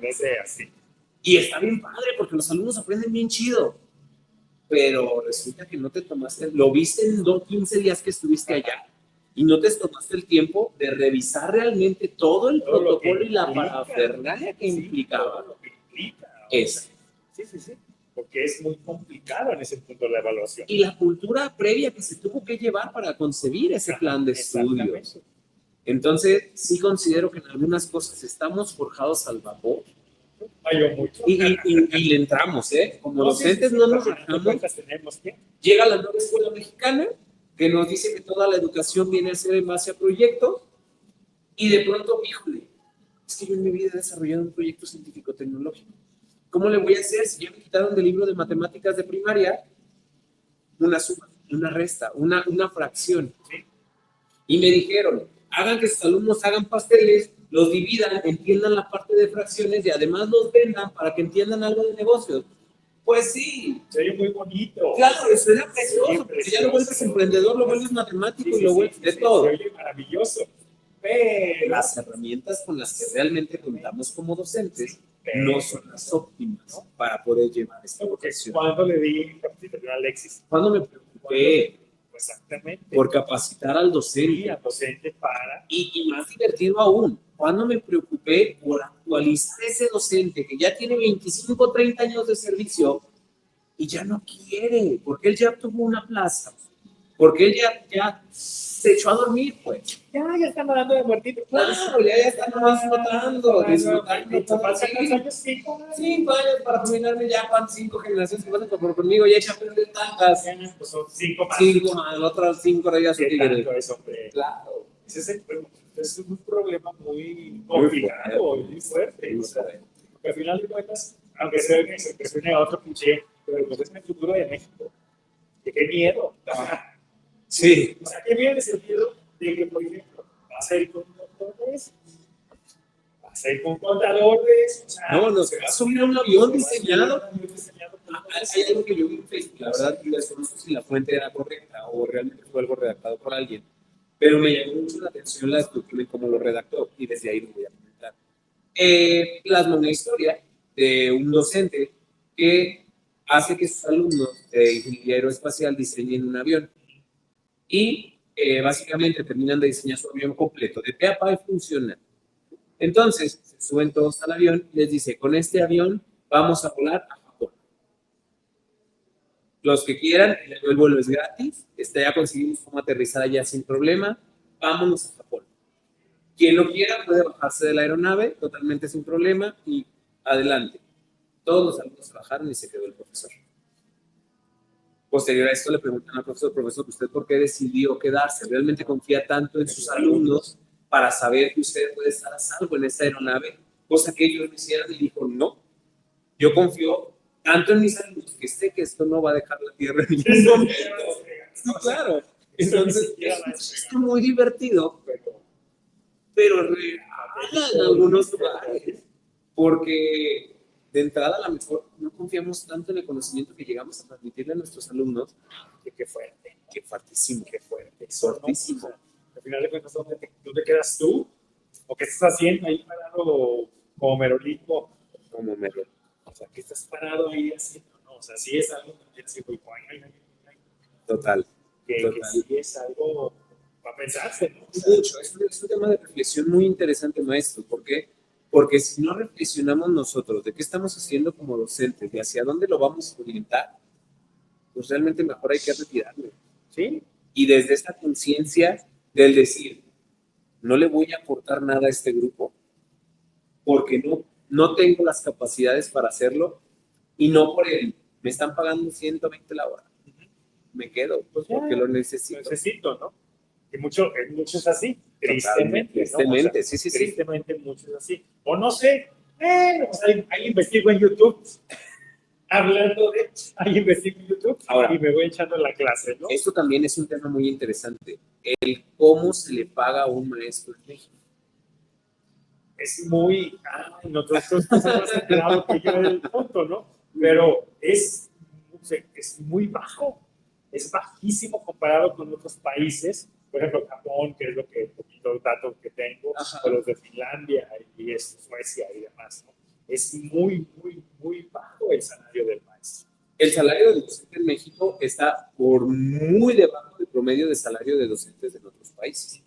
Y está bien padre, porque los alumnos aprenden bien chido. Pero resulta que no te tomaste, lo viste en 15 días que estuviste allá, y no te tomaste el tiempo de revisar realmente todo el protocolo y la parafernalia que implicaba. Sí. Porque es muy complicado en ese punto la evaluación. Y la cultura previa que se tuvo que llevar para concebir ese plan de estudios. Entonces, sí considero que en algunas cosas estamos forjados al vapor. Y le entramos, Como docentes no nos dejamos. Llega la nueva escuela mexicana que nos dice que toda la educación viene a ser en base a proyectos y de pronto, híjole, es que yo en mi vida he desarrollado un proyecto científico-tecnológico. ¿Cómo le voy a hacer si ya me quitaron del libro de matemáticas de primaria una suma, una resta, una fracción? Y me dijeron, hagan que sus alumnos hagan pasteles, los dividan, entiendan la parte de fracciones y además los vendan para que entiendan algo de negocios. Pues sí. Se oye muy bonito. Claro, eso era precioso, porque ya lo vuelves emprendedor, lo vuelves matemático y lo vuelves de todo. Se oye maravilloso. Pero las herramientas con las que realmente contamos como docentes no son las óptimas para poder llevar esta vocación. Cuando le di capacitación a Alexis. Cuando me preocupé exactamente por capacitar al docente. Sí, al docente para. Y más divertido aún, cuando me preocupé por actualizar ese docente que ya tiene 25 o 30 años de servicio y ya no quiere, porque él ya tuvo una plaza, porque él ya se echó a dormir, pues. Ya están hablando de muertito. Claro, ya están nomás flotando, disfrutando. Pasan los años, 5 años para jubilarme ya, ¿cuántas 5 generaciones que pasan por conmigo? Ya echa a perder tantas. Pues son 5 más. 5 más, otras 5 rayas. Claro. Ese es un problema muy complicado, muy fuerte. O sea, porque al final de cuentas, aunque se suene a otro cliché, pero pues es el futuro de México. ¿De qué miedo? Sí. O sea, qué miedo en el sentido de que, por ejemplo, vas a ir con doctores, vas a ir con contadores. O sea, no, se va a subir a un avión diseñado. Hay algo que yo vi en Facebook, la verdad, y desconozco si la fuente era correcta o realmente fue algo redactado por alguien, pero me llamó mucho la atención la estructura y cómo lo redactó, y desde ahí lo voy a comentar. Plasma una historia de un docente que hace que sus alumnos de ingeniería aeroespacial diseñen un avión y básicamente terminan de diseñar su avión completo, de pe a pa y funciona. Entonces, se suben todos al avión y les dice, con este avión vamos a volar a Japón. Los que quieran, el vuelo es gratis, ya conseguimos cómo aterrizar allá sin problema, vámonos a Japón. Quien no quiera puede bajarse de la aeronave totalmente sin problema y adelante. Todos los alumnos se bajaron y se quedó el profesor. Posterior a esto le preguntan al profesor, ¿usted por qué decidió quedarse? ¿Realmente confía tanto en sus alumnos para saber que usted puede estar a salvo en esta aeronave? Cosa que ellos me hicieron y dijo, no, yo confío tanto en mis alumnos que sé que esto no va a dejar la tierra en ningún momento. Sí, claro. Entonces, es muy divertido, pero real en algunos lugares, porque de entrada a lo mejor no confiamos tanto en el conocimiento que llegamos a transmitirle a nuestros alumnos, que qué fuerte, qué fuertísimo, qué fuerte, fuertísimo. Al final de cuentas, ¿dónde quedas tú? ¿O qué estás haciendo ahí parado como merolico? Como merolico. O sea, ¿qué estás parado ahí haciendo? No, o sea, sí es algo que tienes que total. Que sí es algo para pensarse, ¿no? Mucho, es un tema de reflexión muy interesante, maestro. ¿Por qué? Porque si no reflexionamos nosotros de qué estamos haciendo como docentes y hacia dónde lo vamos a orientar, pues realmente mejor hay que retirarlo. ¿Sí? Y desde esta conciencia del decir, no le voy a aportar nada a este grupo, porque no tengo las capacidades para hacerlo, y no por él, me están pagando 120 la hora. Me quedo, pues porque lo necesito. Lo necesito, ¿no? Y mucho es así, tristemente. Tristemente, ¿no? O sea, sí. Tristemente mucho es así. O no sé, ahí investigo en YouTube. Hablando de, ahí investigo en YouTube. Ahora, y me voy echando la clase, ¿no? Esto también es un tema muy interesante. El cómo se le paga a un maestro en México. Es muy, nosotros hemos enterado que yo era el punto, ¿no? Pero es muy bajo. Es bajísimo comparado con otros países, por ejemplo, Japón, que es lo que, poquito datos que tengo, o los de Finlandia y Suecia y demás, ¿no? Es muy, muy, muy bajo el salario del maestro. El salario de docente en México está por muy debajo del promedio de salario de docentes en otros países.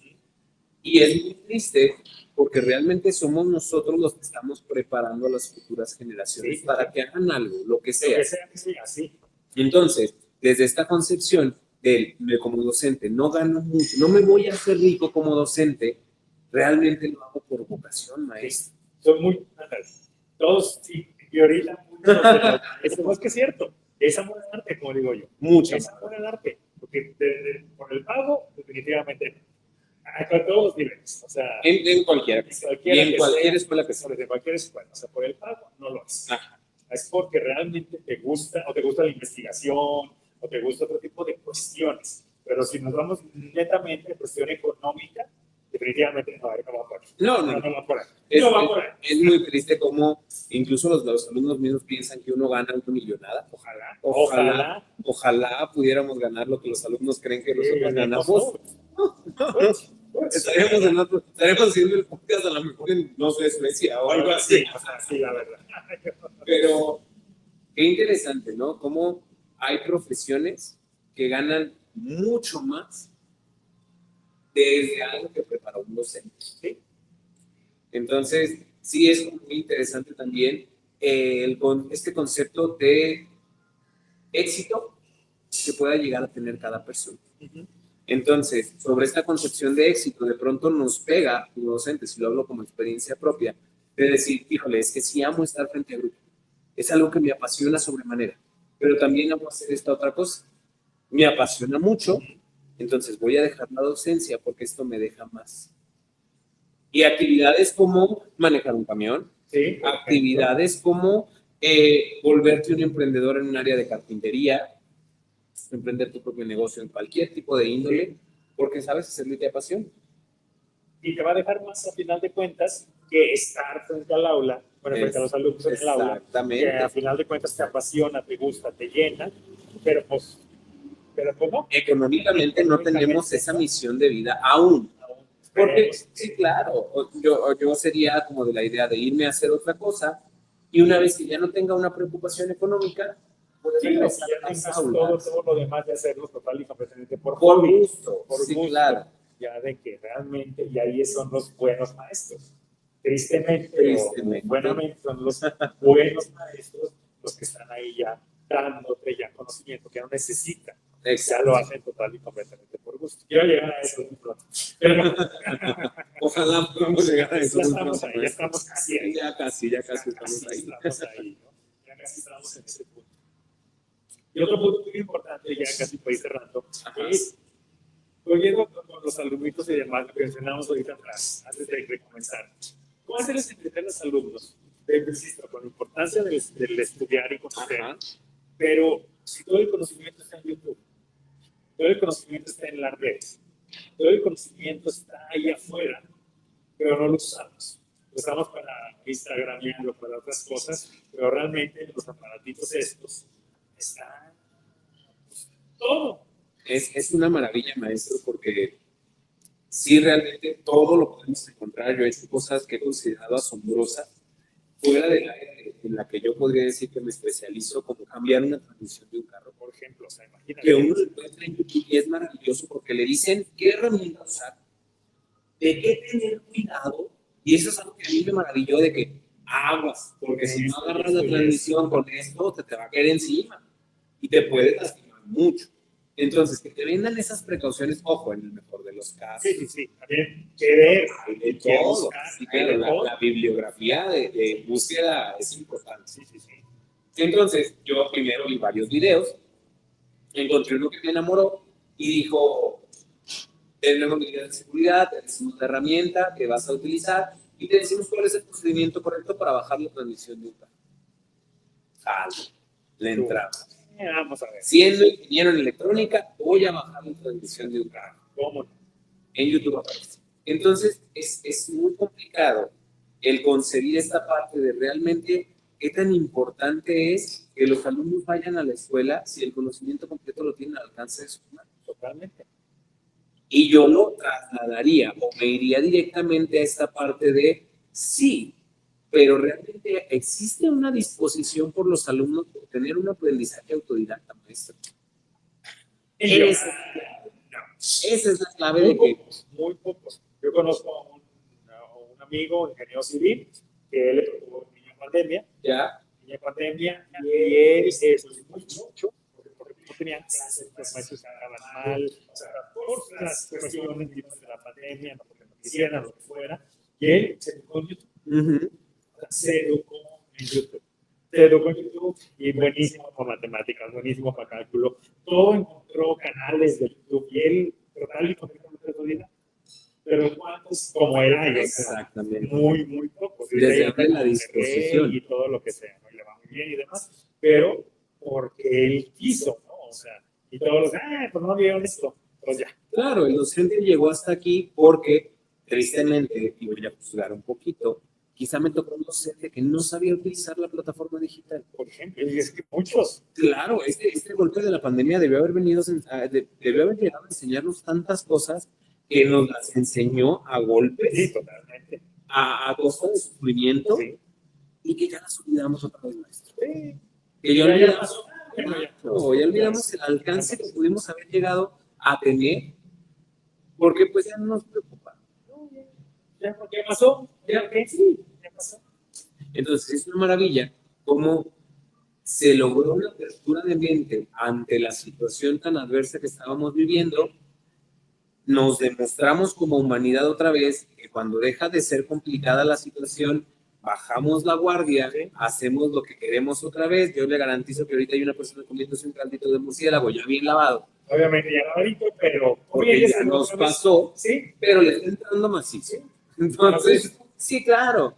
Y es muy triste porque realmente somos nosotros los que estamos preparando a las futuras generaciones para que hagan algo, lo que sea. Que sea así. Entonces, desde esta concepción de como docente, no gano mucho, no me voy a hacer rico como docente, realmente lo hago por vocación, maestro. Son muy, todos, sí, y ahorita, eso no es que es cierto, es amor al arte, como digo yo. Mucho. Es amor al arte, porque por el pago, definitivamente, a todos los niveles, o sea, en cualquier escuela que sea. En cualquier escuela, o sea, por el pago no lo es. Es porque realmente te gusta, o te gusta la investigación, o te gusta otro tipo de cuestiones. Pero si nos vamos netamente a cuestión económica, definitivamente no va por ahí. No va por ahí. Es muy triste como incluso los alumnos mismos piensan que uno gana una millonada. Ojalá pudiéramos ganar lo que los alumnos creen que nosotros ganamos. Estaríamos haciendo el podcast a lo mejor en, no sé, Suecia o algo así. O sea, sí, la verdad. Pero qué interesante, ¿no? Cómo hay profesiones que ganan mucho más desde algo que preparó un docente. ¿Sí? Entonces, sí es muy interesante también este concepto de éxito que pueda llegar a tener cada persona. Entonces, sobre esta concepción de éxito, de pronto nos pega, como docentes, y lo hablo como experiencia propia, de decir, híjole, es que sí amo estar frente a grupo. Es algo que me apasiona sobremanera, pero también amo hacer esta otra cosa. Me apasiona mucho, entonces voy a dejar la docencia porque esto me deja más. Y actividades como manejar un camión, sí, actividades como volverte un emprendedor en un área de carpintería, emprender tu propio negocio en cualquier tipo de índole, porque sabes hacerlo y te apasiona. Y te va a dejar más a final de cuentas que estar frente al aula, bueno, frente a los alumnos en el aula, que a final de cuentas te apasiona, te gusta, te llena, pero pues, ¿pero cómo? Económicamente no tenemos esa misión de vida aún. Porque, sí, claro, yo sería como de la idea de irme a hacer otra cosa y una vez que ya no tenga una preocupación económica, pues sí, regresar ya a las tengas aulas. todo lo demás de hacerlo total y completamente por gusto. Por sí, gusto. Claro. Ya de que realmente, y ahí son los buenos maestros. Tristemente. Buenamente son los buenos maestros los que están ahí ya dándote ya conocimiento que no necesitan. Ya lo hacen total y completamente por gusto. Quiero llegar a eso muy pronto. Pero, ojalá podamos llegar a eso. Ya estamos ahí, ya estamos casi ahí. Ya casi estamos ahí. Estamos ahí, ¿no? Ya casi estamos en ese punto. Y otro punto muy importante, ya casi para ir cerrando, es, oyendo con los alumnitos y demás, lo que mencionamos ahorita atrás, antes de comenzar, ¿cómo hacerles entender a los alumnos? Insisto, con la importancia del estudiar y conocer, pero si todo el conocimiento está en YouTube, todo el conocimiento está en las redes, todo el conocimiento está ahí afuera, pero no lo usamos. Lo usamos para Instagram y para otras cosas, pero realmente los aparatitos estos están todo. Es una maravilla, maestro, porque sí, realmente todo lo podemos encontrar. Yo he hecho cosas que he considerado asombrosas fuera del área en la que yo podría decir que me especializo, como cambiar una transmisión de un carro, por ejemplo. O sea, imagínate. Que uno lo encuentra en YouTube y es maravilloso porque le dicen qué herramienta usar, de qué tener cuidado, y eso es algo que a mí me maravilló, de que aguas, porque si no agarras la transmisión con esto, te va a caer encima y te puede lastimar mucho. Entonces, que te vendan esas precauciones, ojo, en el mejor de los casos. Sí. También que ver de todo. Sí, claro, la bibliografía de búsqueda es importante. Sí. Entonces, yo primero vi varios videos, encontré uno que me enamoró y dijo, tenemos medidas de seguridad, te decimos la herramienta que vas a utilizar y te decimos cuál es el procedimiento correcto para bajar la transmisión de un carro. La entrada. Vamos a ver. Siendo ingeniero en electrónica, voy a bajar la transmisión de un carro. ¿Cómo? En YouTube aparece. Entonces, es muy complicado el concebir esta parte de realmente qué tan importante es que los alumnos vayan a la escuela si el conocimiento completo lo tienen al alcance de su mano. Totalmente. Y yo lo trasladaría o me iría directamente a esta parte de sí, pero realmente existe una disposición por los alumnos por tener un aprendizaje autodidacta, maestro. Esa es la clave de que... Muy pocos. Yo conozco a un amigo, ingeniero civil, que él le tocó niña pandemia. Niña pandemia, y él mucho, porque no tenían clases, los maestros estaban mal, o sea, por las cuestiones de la pandemia, no porque no quisieran, lo que fuera, y él se educó en YouTube. Se educó en YouTube. Y buenísimo para matemáticas, buenísimo para cálculo. Todo encontró canales de YouTube y él total y completamente autodidacta. Pero ¿cuántos como era yo? Exactamente. Muy pocos. Desde la disposición. Y todo lo que sea, ¿no? Y le va muy bien y demás. Pero porque él quiso, ¿no? O sea, y todos los, pues no vieron esto. Pues ya. Claro, el docente llegó hasta aquí porque, tristemente, y voy a juzgar un poquito, quizá me tocó un docente que no sabía utilizar la plataforma digital. Por ejemplo, y es que muchos. Claro, este golpe de la pandemia debió haber llegado a enseñarnos tantas cosas que nos las enseñó a Sí, golpes, totalmente. a costa de sufrimiento, Sí, y que ya las olvidamos otra vez, maestro. sí. Que ya Ya olvidamos, pasó. Bueno, ya. ya olvidamos el alcance que pudimos haber llegado a tener, porque pues ya no nos preocupa. Ya, ¿qué pasó? ¿Ya qué? Sí, ya pasó. Entonces es una maravilla cómo se logró una apertura de mente ante la situación tan adversa que estábamos viviendo. Nos demostramos como humanidad otra vez que cuando deja de ser complicada la situación, bajamos la guardia, Sí. hacemos lo que queremos otra vez. Yo le garantizo que ahorita hay una persona comiéndose un caldito de murciélago ya bien lavado, Obviamente ya lavadito, pero porque ya nos pasó, sí, pero le está entrando macizo. Entonces, sí, claro,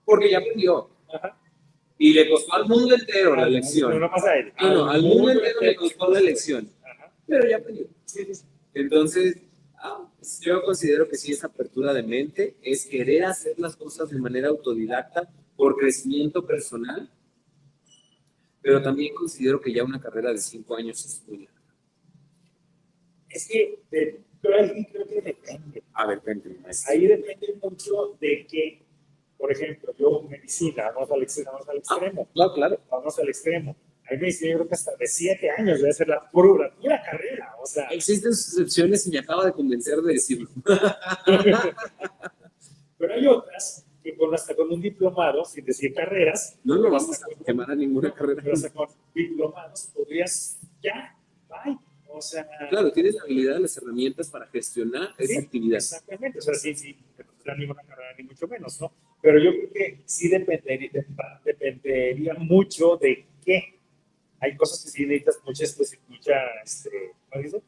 porque ya aprendió. ajá. Y le costó al mundo entero la lección. No pasa a él. No, no, al mundo entero le costó la lección, Ajá. pero ya aprendió. Sí, sí, sí. Entonces, pues, yo considero que sí, esa apertura de mente es querer hacer las cosas de manera autodidacta por crecimiento personal, pero también considero que ya una carrera de 5 años es muy larga. Es que creo que depende. A ver, cuénteme, maestro. Ahí depende mucho de que, por ejemplo, yo medicina, vamos al extremo. Claro. Vamos al extremo. Hay medicina, yo creo que hasta de 7 años debe ser la pura carrera. O sea, Existen sus excepciones y me acaba de convencer de decirlo. pero hay otras que hasta con un diplomado, sin decir carreras, No lo vamos a quemar a ninguna carrera. pero hasta con diplomados podrías ya, bye. O sea, claro, tienes la habilidad, las herramientas para gestionar esa sí, actividad. Exactamente, o sea, sí, que no te da ninguna carrera ni mucho menos, ¿no? Pero yo creo que sí dependería mucho de qué. Hay cosas que sí necesitas mucha ¿cómo dice?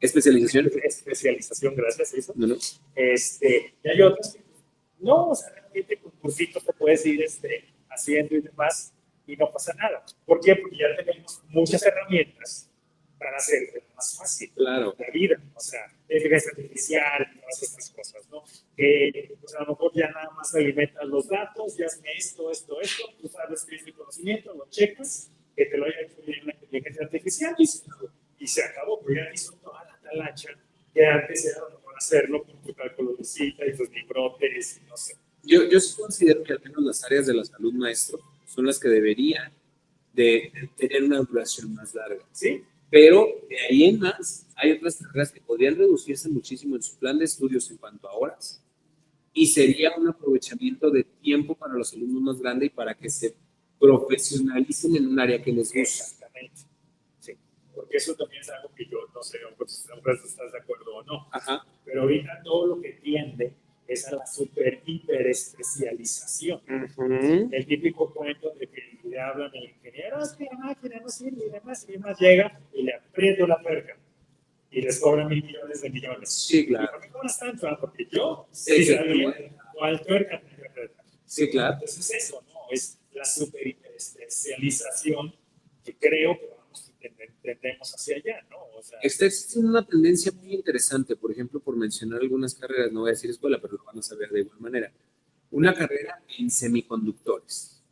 Especialización. Especialización, gracias, eso. No. Y hay otras que no, o sea, realmente con cursitos te puedes ir haciendo y demás y no pasa nada. ¿Por qué? Porque ya tenemos muchas herramientas para hacer más fácil Claro. la vida. O sea, inteligencia artificial, todas estas cosas, ¿no? Pues a lo mejor ya nada más alimentas los datos, ya hazme esto, tú sabes que es mi conocimiento, lo checas, que te lo haya hecho bien la inteligencia artificial y se acabó, pero ya hizo toda la talacha que antes era mejor hacerlo con tu cálculo de cita y tus librotes, no sé. Yo sí considero que al menos las áreas de la salud, maestro, son las que deberían de tener una duración más larga. ¿Sí? Pero de ahí en más, hay otras carreras que podrían reducirse muchísimo en su plan de estudios en cuanto a horas. Y sería un aprovechamiento de tiempo para los alumnos más grande y para que se profesionalicen en un área que les gusta. Exactamente. Sí. Porque eso también es algo que yo no sé, pues, estás de acuerdo o no. Ajá. Pero ahorita todo lo que tiende es a la hiper especialización. El típico cuento de que le hablan al ingeniero, es que la máquina no sirve y demás llega y le aprieto la perca y les cobran $1,000,000,000 de millones. Sí, claro. ¿Y por qué cobras tanto? Porque yo Sí, sabía cuál tuerca tenía que apretar. Sí, claro. Entonces eso, ¿no? Es la especialización que creo que tendemos hacia allá, ¿no? O sea, está existiendo una tendencia muy interesante, por ejemplo, por mencionar algunas carreras, no voy a decir escuela, pero lo van a saber de igual manera. Una carrera en semiconductores.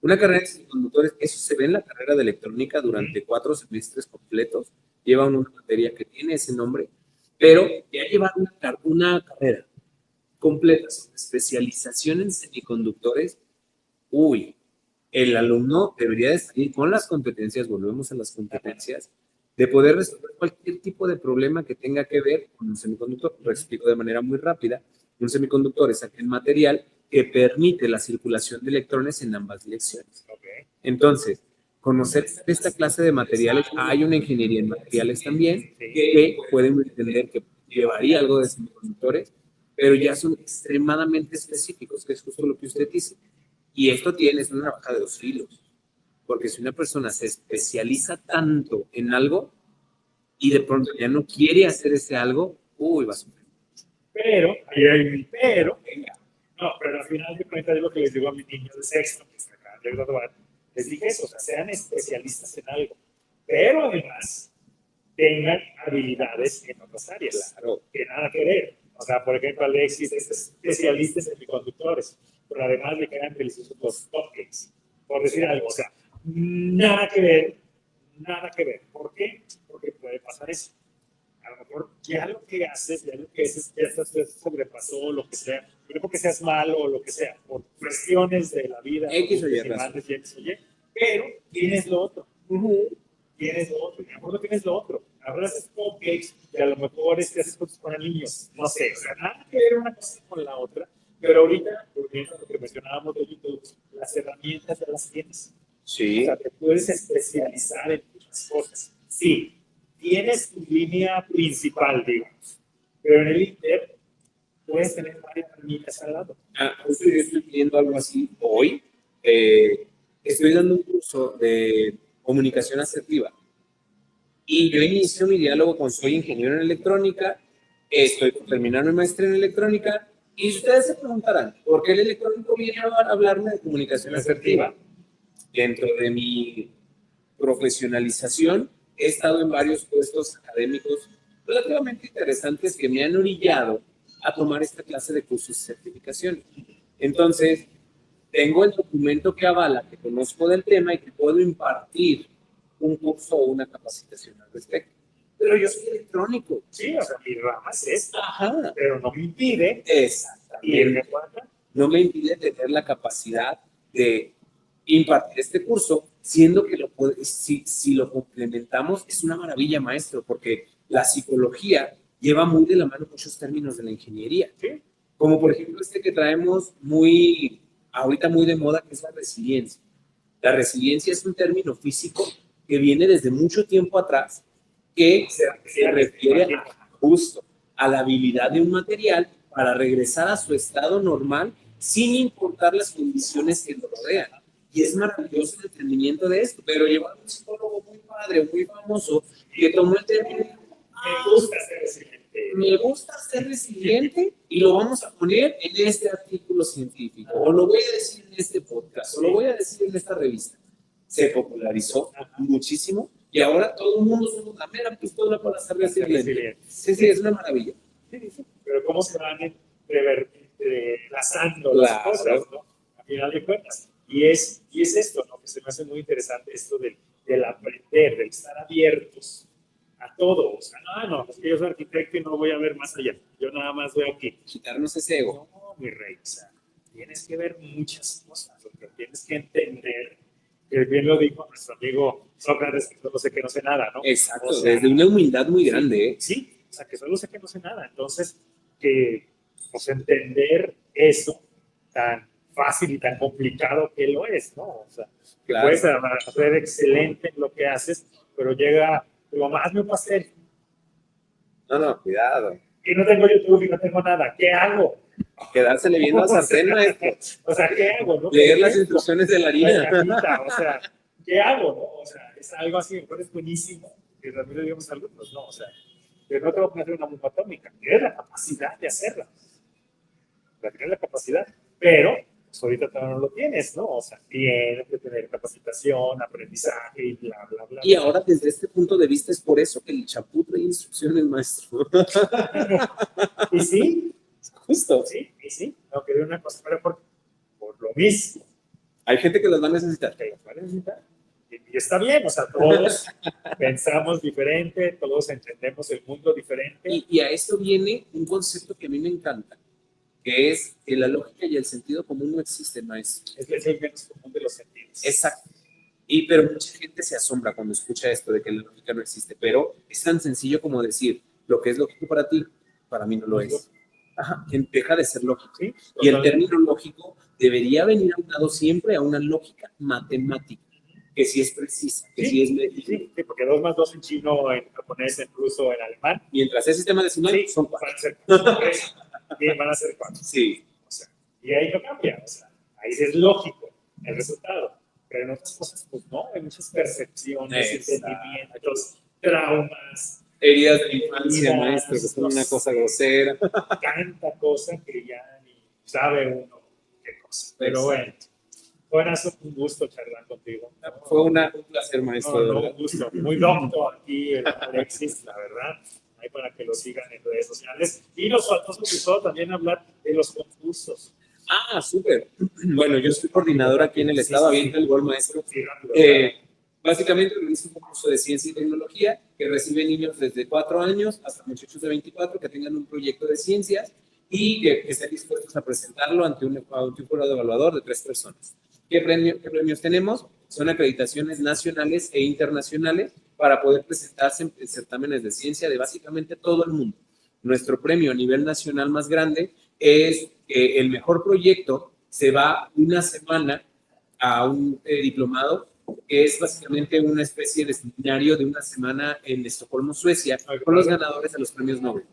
Una carrera en semiconductores, eso se ve en la carrera de electrónica durante 4 semestres completos. Llevan una materia que tiene ese nombre, pero ya llevar una carrera completa sobre especialización en semiconductores, el alumno debería de salir con las competencias, volvemos a las competencias, de poder resolver cualquier tipo de problema que tenga que ver con un semiconductor. Lo explico de manera muy rápida. Un semiconductor es aquel material que permite la circulación de electrones en ambas direcciones. Entonces, conocer esta clase de materiales, hay una ingeniería en materiales también que pueden entender que llevaría algo de semiconductores, pero ya son extremadamente específicos, que es justo lo que usted dice. Y esto es una navaja de 2 filos, porque si una persona se especializa tanto en algo y de pronto ya no quiere hacer ese algo, va a sufrir. Pero, ahí hay un pero, venga. No, pero al final de cuentas es lo que les digo a mis niños de sexto, que se acaban de graduar, les dije eso, o sea, sean especialistas en algo, pero además tengan habilidades en otras áreas, claro, que nada que ver. O sea, por ejemplo, Alexis es especialista en semiconductores, pero además le quedan deliciosos los cupcakes, por decir algo. O sea, nada que ver, nada que ver. ¿Por qué? Porque puede pasar eso. a lo mejor ya lo que haces, ya lo que es, ya estás sobrepasó lo que sea, no porque seas malo o lo que sea, por cuestiones de la vida, X o Y demandas, X o Y, pero tienes lo otro. Tienes lo otro, y a lo mejor no tienes lo otro. Ahora haces cupcakes y a lo mejor haces cosas para niños, no sé, o sea, nada que ver una cosa con la otra, pero ahorita, volviendo a lo que mencionábamos de YouTube, las herramientas ya las tienes. Sí. O sea, te puedes especializar en muchas cosas. Sí, tienes tu línea principal, digamos, pero en el Inter puedes tener varias herramientas al lado. Justo yo estoy viendo algo así hoy. Estoy dando un curso de comunicación asertiva y yo inicié mi diálogo con soy ingeniero en electrónica, estoy por terminar mi maestría en electrónica y ustedes se preguntarán, ¿por qué el electrónico viene a hablarme de comunicación asertiva? Dentro de mi profesionalización he estado en varios puestos académicos relativamente interesantes que me han orillado a tomar esta clase de cursos y certificaciones. Entonces, tengo el documento que avala que conozco del tema y que puedo impartir un curso o una capacitación al respecto. Pero yo soy electrónico. Sí, o sea, mi rama es esta, Ajá. pero no me impide Exactamente. No me impide tener la capacidad de impartir este curso, siendo que si lo complementamos es una maravilla, maestro, porque la psicología lleva muy de la mano muchos términos de la ingeniería. ¿Sí? Como por ejemplo este que traemos ahorita muy de moda, que es la resiliencia. La resiliencia es un término físico que viene desde mucho tiempo atrás, que se refiere justo a la habilidad de un material para regresar a su estado normal sin importar las condiciones que lo rodean. Y es maravilloso el entendimiento de esto, pero lleva un psicólogo muy padre, muy famoso, que tomó el término, me gusta ser resiliente. Me gusta ser resiliente y lo vamos a poner en este artículo científico, o lo voy a decir en este podcast, o lo voy a decir en esta revista. Se popularizó muchísimo y ahora todo el mundo somos la mera pistola para ser resiliente. Sí, es una maravilla. Sí. Pero cómo se van entrelazando las cosas, ¿no? A final de cuentas. Y es esto, ¿no? Que se me hace muy interesante, esto del aprender, del estar abiertos a todo. O sea, no, es que yo soy arquitecto y no voy a ver más allá. Yo nada más veo aquí. Quitarnos ese ego. No, mi rey, o sea, tienes que ver muchas cosas, porque tienes que entender, que bien lo dijo nuestro amigo Sócrates, que solo sé que no sé nada, ¿no? Exacto, o sea, desde una humildad muy grande, ¿eh? Sí, o sea, que solo sé que no sé nada. Entonces, que pues entender eso tan fácil y tan complicado que lo es, ¿no? O sea, que Claro. puedes ser excelente en lo que haces, pero llega, digo, hazme un pastel. No, cuidado. Y no tengo YouTube y no tengo nada. ¿Qué hago? Quedársele viendo a sartén, maestro. O sea, ¿qué hago? ¿No? Leer las instrucciones de la harina. O sea, ¿qué hago? ¿No? O sea, es algo así, mejor es buenísimo. Que también le digamos a alumnos, ¿no? O sea, que no tengo que hacer una bomba atómica. Tienes la capacidad de hacerla. Tienes la capacidad, pero pues ahorita todavía no lo tienes, ¿no? O sea, tienes que tener capacitación, aprendizaje y bla, bla, bla. Y ahora, desde este punto de vista, es por eso que el chapú trae instrucciones, maestro. Y sí, justo. Sí, no quería una cosa, pero por lo mismo. Hay gente que las va a necesitar. Que las va a necesitar. Y está bien, o sea, todos pensamos diferente, todos entendemos el mundo diferente. Y a esto viene un concepto que a mí me encanta, que es que la lógica y el sentido común no existen, maestro. Es el menos común de los sentidos. Exacto. Pero mucha gente se asombra cuando escucha esto de que la lógica no existe, pero es tan sencillo como decir, lo que es lógico para ti, para mí no lo es. Ajá, que deja de ser lógico. ¿Sí? Y el término lógico debería venir aunado siempre a una lógica matemática, que sí es precisa, que sí es médica. Sí, porque 2 más 2 en chino, en japonés, en ruso, en alemán. Mientras es sistema decimal, son 4. Van a ser 3 y van a ser 4. Sí. O sea, y ahí no cambia, o sea, ahí es lógico el resultado. Pero en otras cosas, pues no, hay muchas percepciones, entendimientos, traumas. Heridas de infancia, maestro, que son una cosa grosera. Tanta cosa que ya ni sabe uno qué cosa. Pero bueno, un gusto charlar contigo. Fue un placer, maestro. No, un gusto. Muy docto aquí el Alexis, la verdad. Ahí para que lo sigan en redes sociales. Y nos faltó sobre todo también hablar de los concursos. Súper. Bueno, yo soy coordinador aquí en el estado, avienta el gol, maestro. Sí, rápido. Básicamente organiza un concurso de ciencia y tecnología que recibe niños desde 4 años hasta muchachos de 24 que tengan un proyecto de ciencias y que estén dispuestos a presentarlo ante un jurado evaluador de 3 personas. ¿Qué premios tenemos? Son acreditaciones nacionales e internacionales para poder presentarse en certámenes de ciencia de básicamente todo el mundo. Nuestro premio a nivel nacional más grande es que el mejor proyecto se va una semana a un diplomado, que es básicamente una especie de seminario de una semana en Estocolmo, Suecia, con los ganadores de los premios Nobel.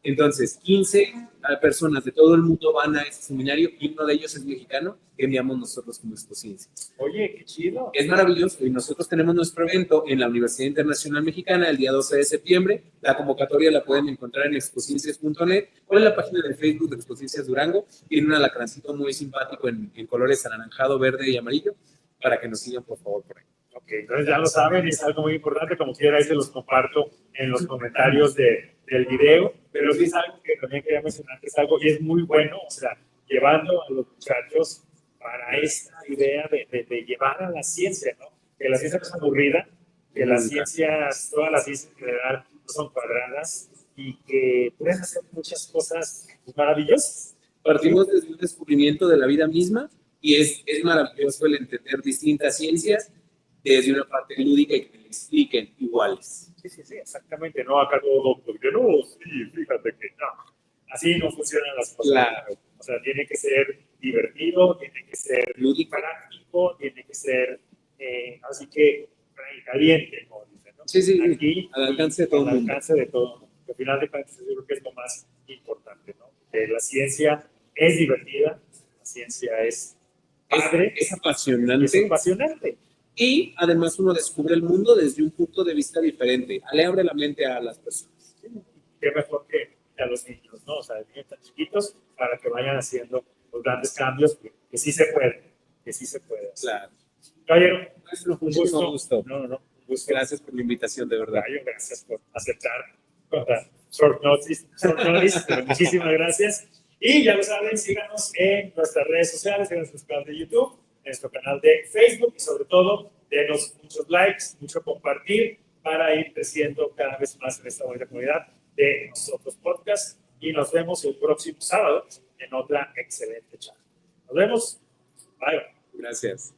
Entonces, 15 personas de todo el mundo van a ese seminario y uno de ellos es mexicano, que enviamos nosotros como Expociencia. Oye, qué chido. Es maravilloso y nosotros tenemos nuestro evento en la Universidad Internacional Mexicana el día 12 de septiembre. La convocatoria la pueden encontrar en expociencias.net o en la página de Facebook de Expociencias Durango. Tiene un alacrancito muy simpático en colores anaranjado, verde y amarillo para que nos sigan por favor por ahí. Ok, entonces ya lo saben, es algo muy importante, como quiera, ahí se los comparto en los comentarios del video, pero sí es algo que también quería mencionar, que es algo, y es muy bueno, o sea, llevando a los muchachos para esta idea de llevar a la ciencia, ¿no? Que la ciencia no es aburrida, que las ciencias, todas las ciencias en general no son cuadradas y que pueden hacer muchas cosas maravillosas. Partimos desde un descubrimiento de la vida misma y es maravilloso el entender distintas ciencias desde una parte lúdica y que le expliquen iguales. Sí, exactamente. No, acá todo doctor, que no, sí, fíjate que no. Así no funcionan las cosas. Claro. O sea, tiene que ser divertido, tiene que ser lúdico, práctico, tiene que ser, así que, caliente, como dicen, ¿no? Sí, aquí, al alcance de todo el mundo. Al alcance de todo el mundo. Al final de cuentas, yo creo que es lo más importante, ¿no? La ciencia es divertida, la ciencia es padre, es apasionante. Es apasionante. Y además uno descubre el mundo desde un punto de vista diferente. Le abre la mente a las personas. Sí, qué mejor que a los niños, ¿no? O sea, niños tan chiquitos para que vayan haciendo los grandes cambios que sí se puede, que sí se puede. Claro. Caballero, un gusto. Un gusto. Gracias por la invitación, de verdad. Gallo, gracias por aceptar short notice, pero muchísimas gracias. Y ya lo saben, síganos en nuestras redes sociales, en nuestro canal de YouTube, en nuestro canal de Facebook y sobre todo, denos muchos likes, mucho compartir para ir creciendo cada vez más en esta bonita comunidad de nosotros podcast. Y nos vemos el próximo sábado en otra excelente charla. Nos vemos. Bye. Gracias.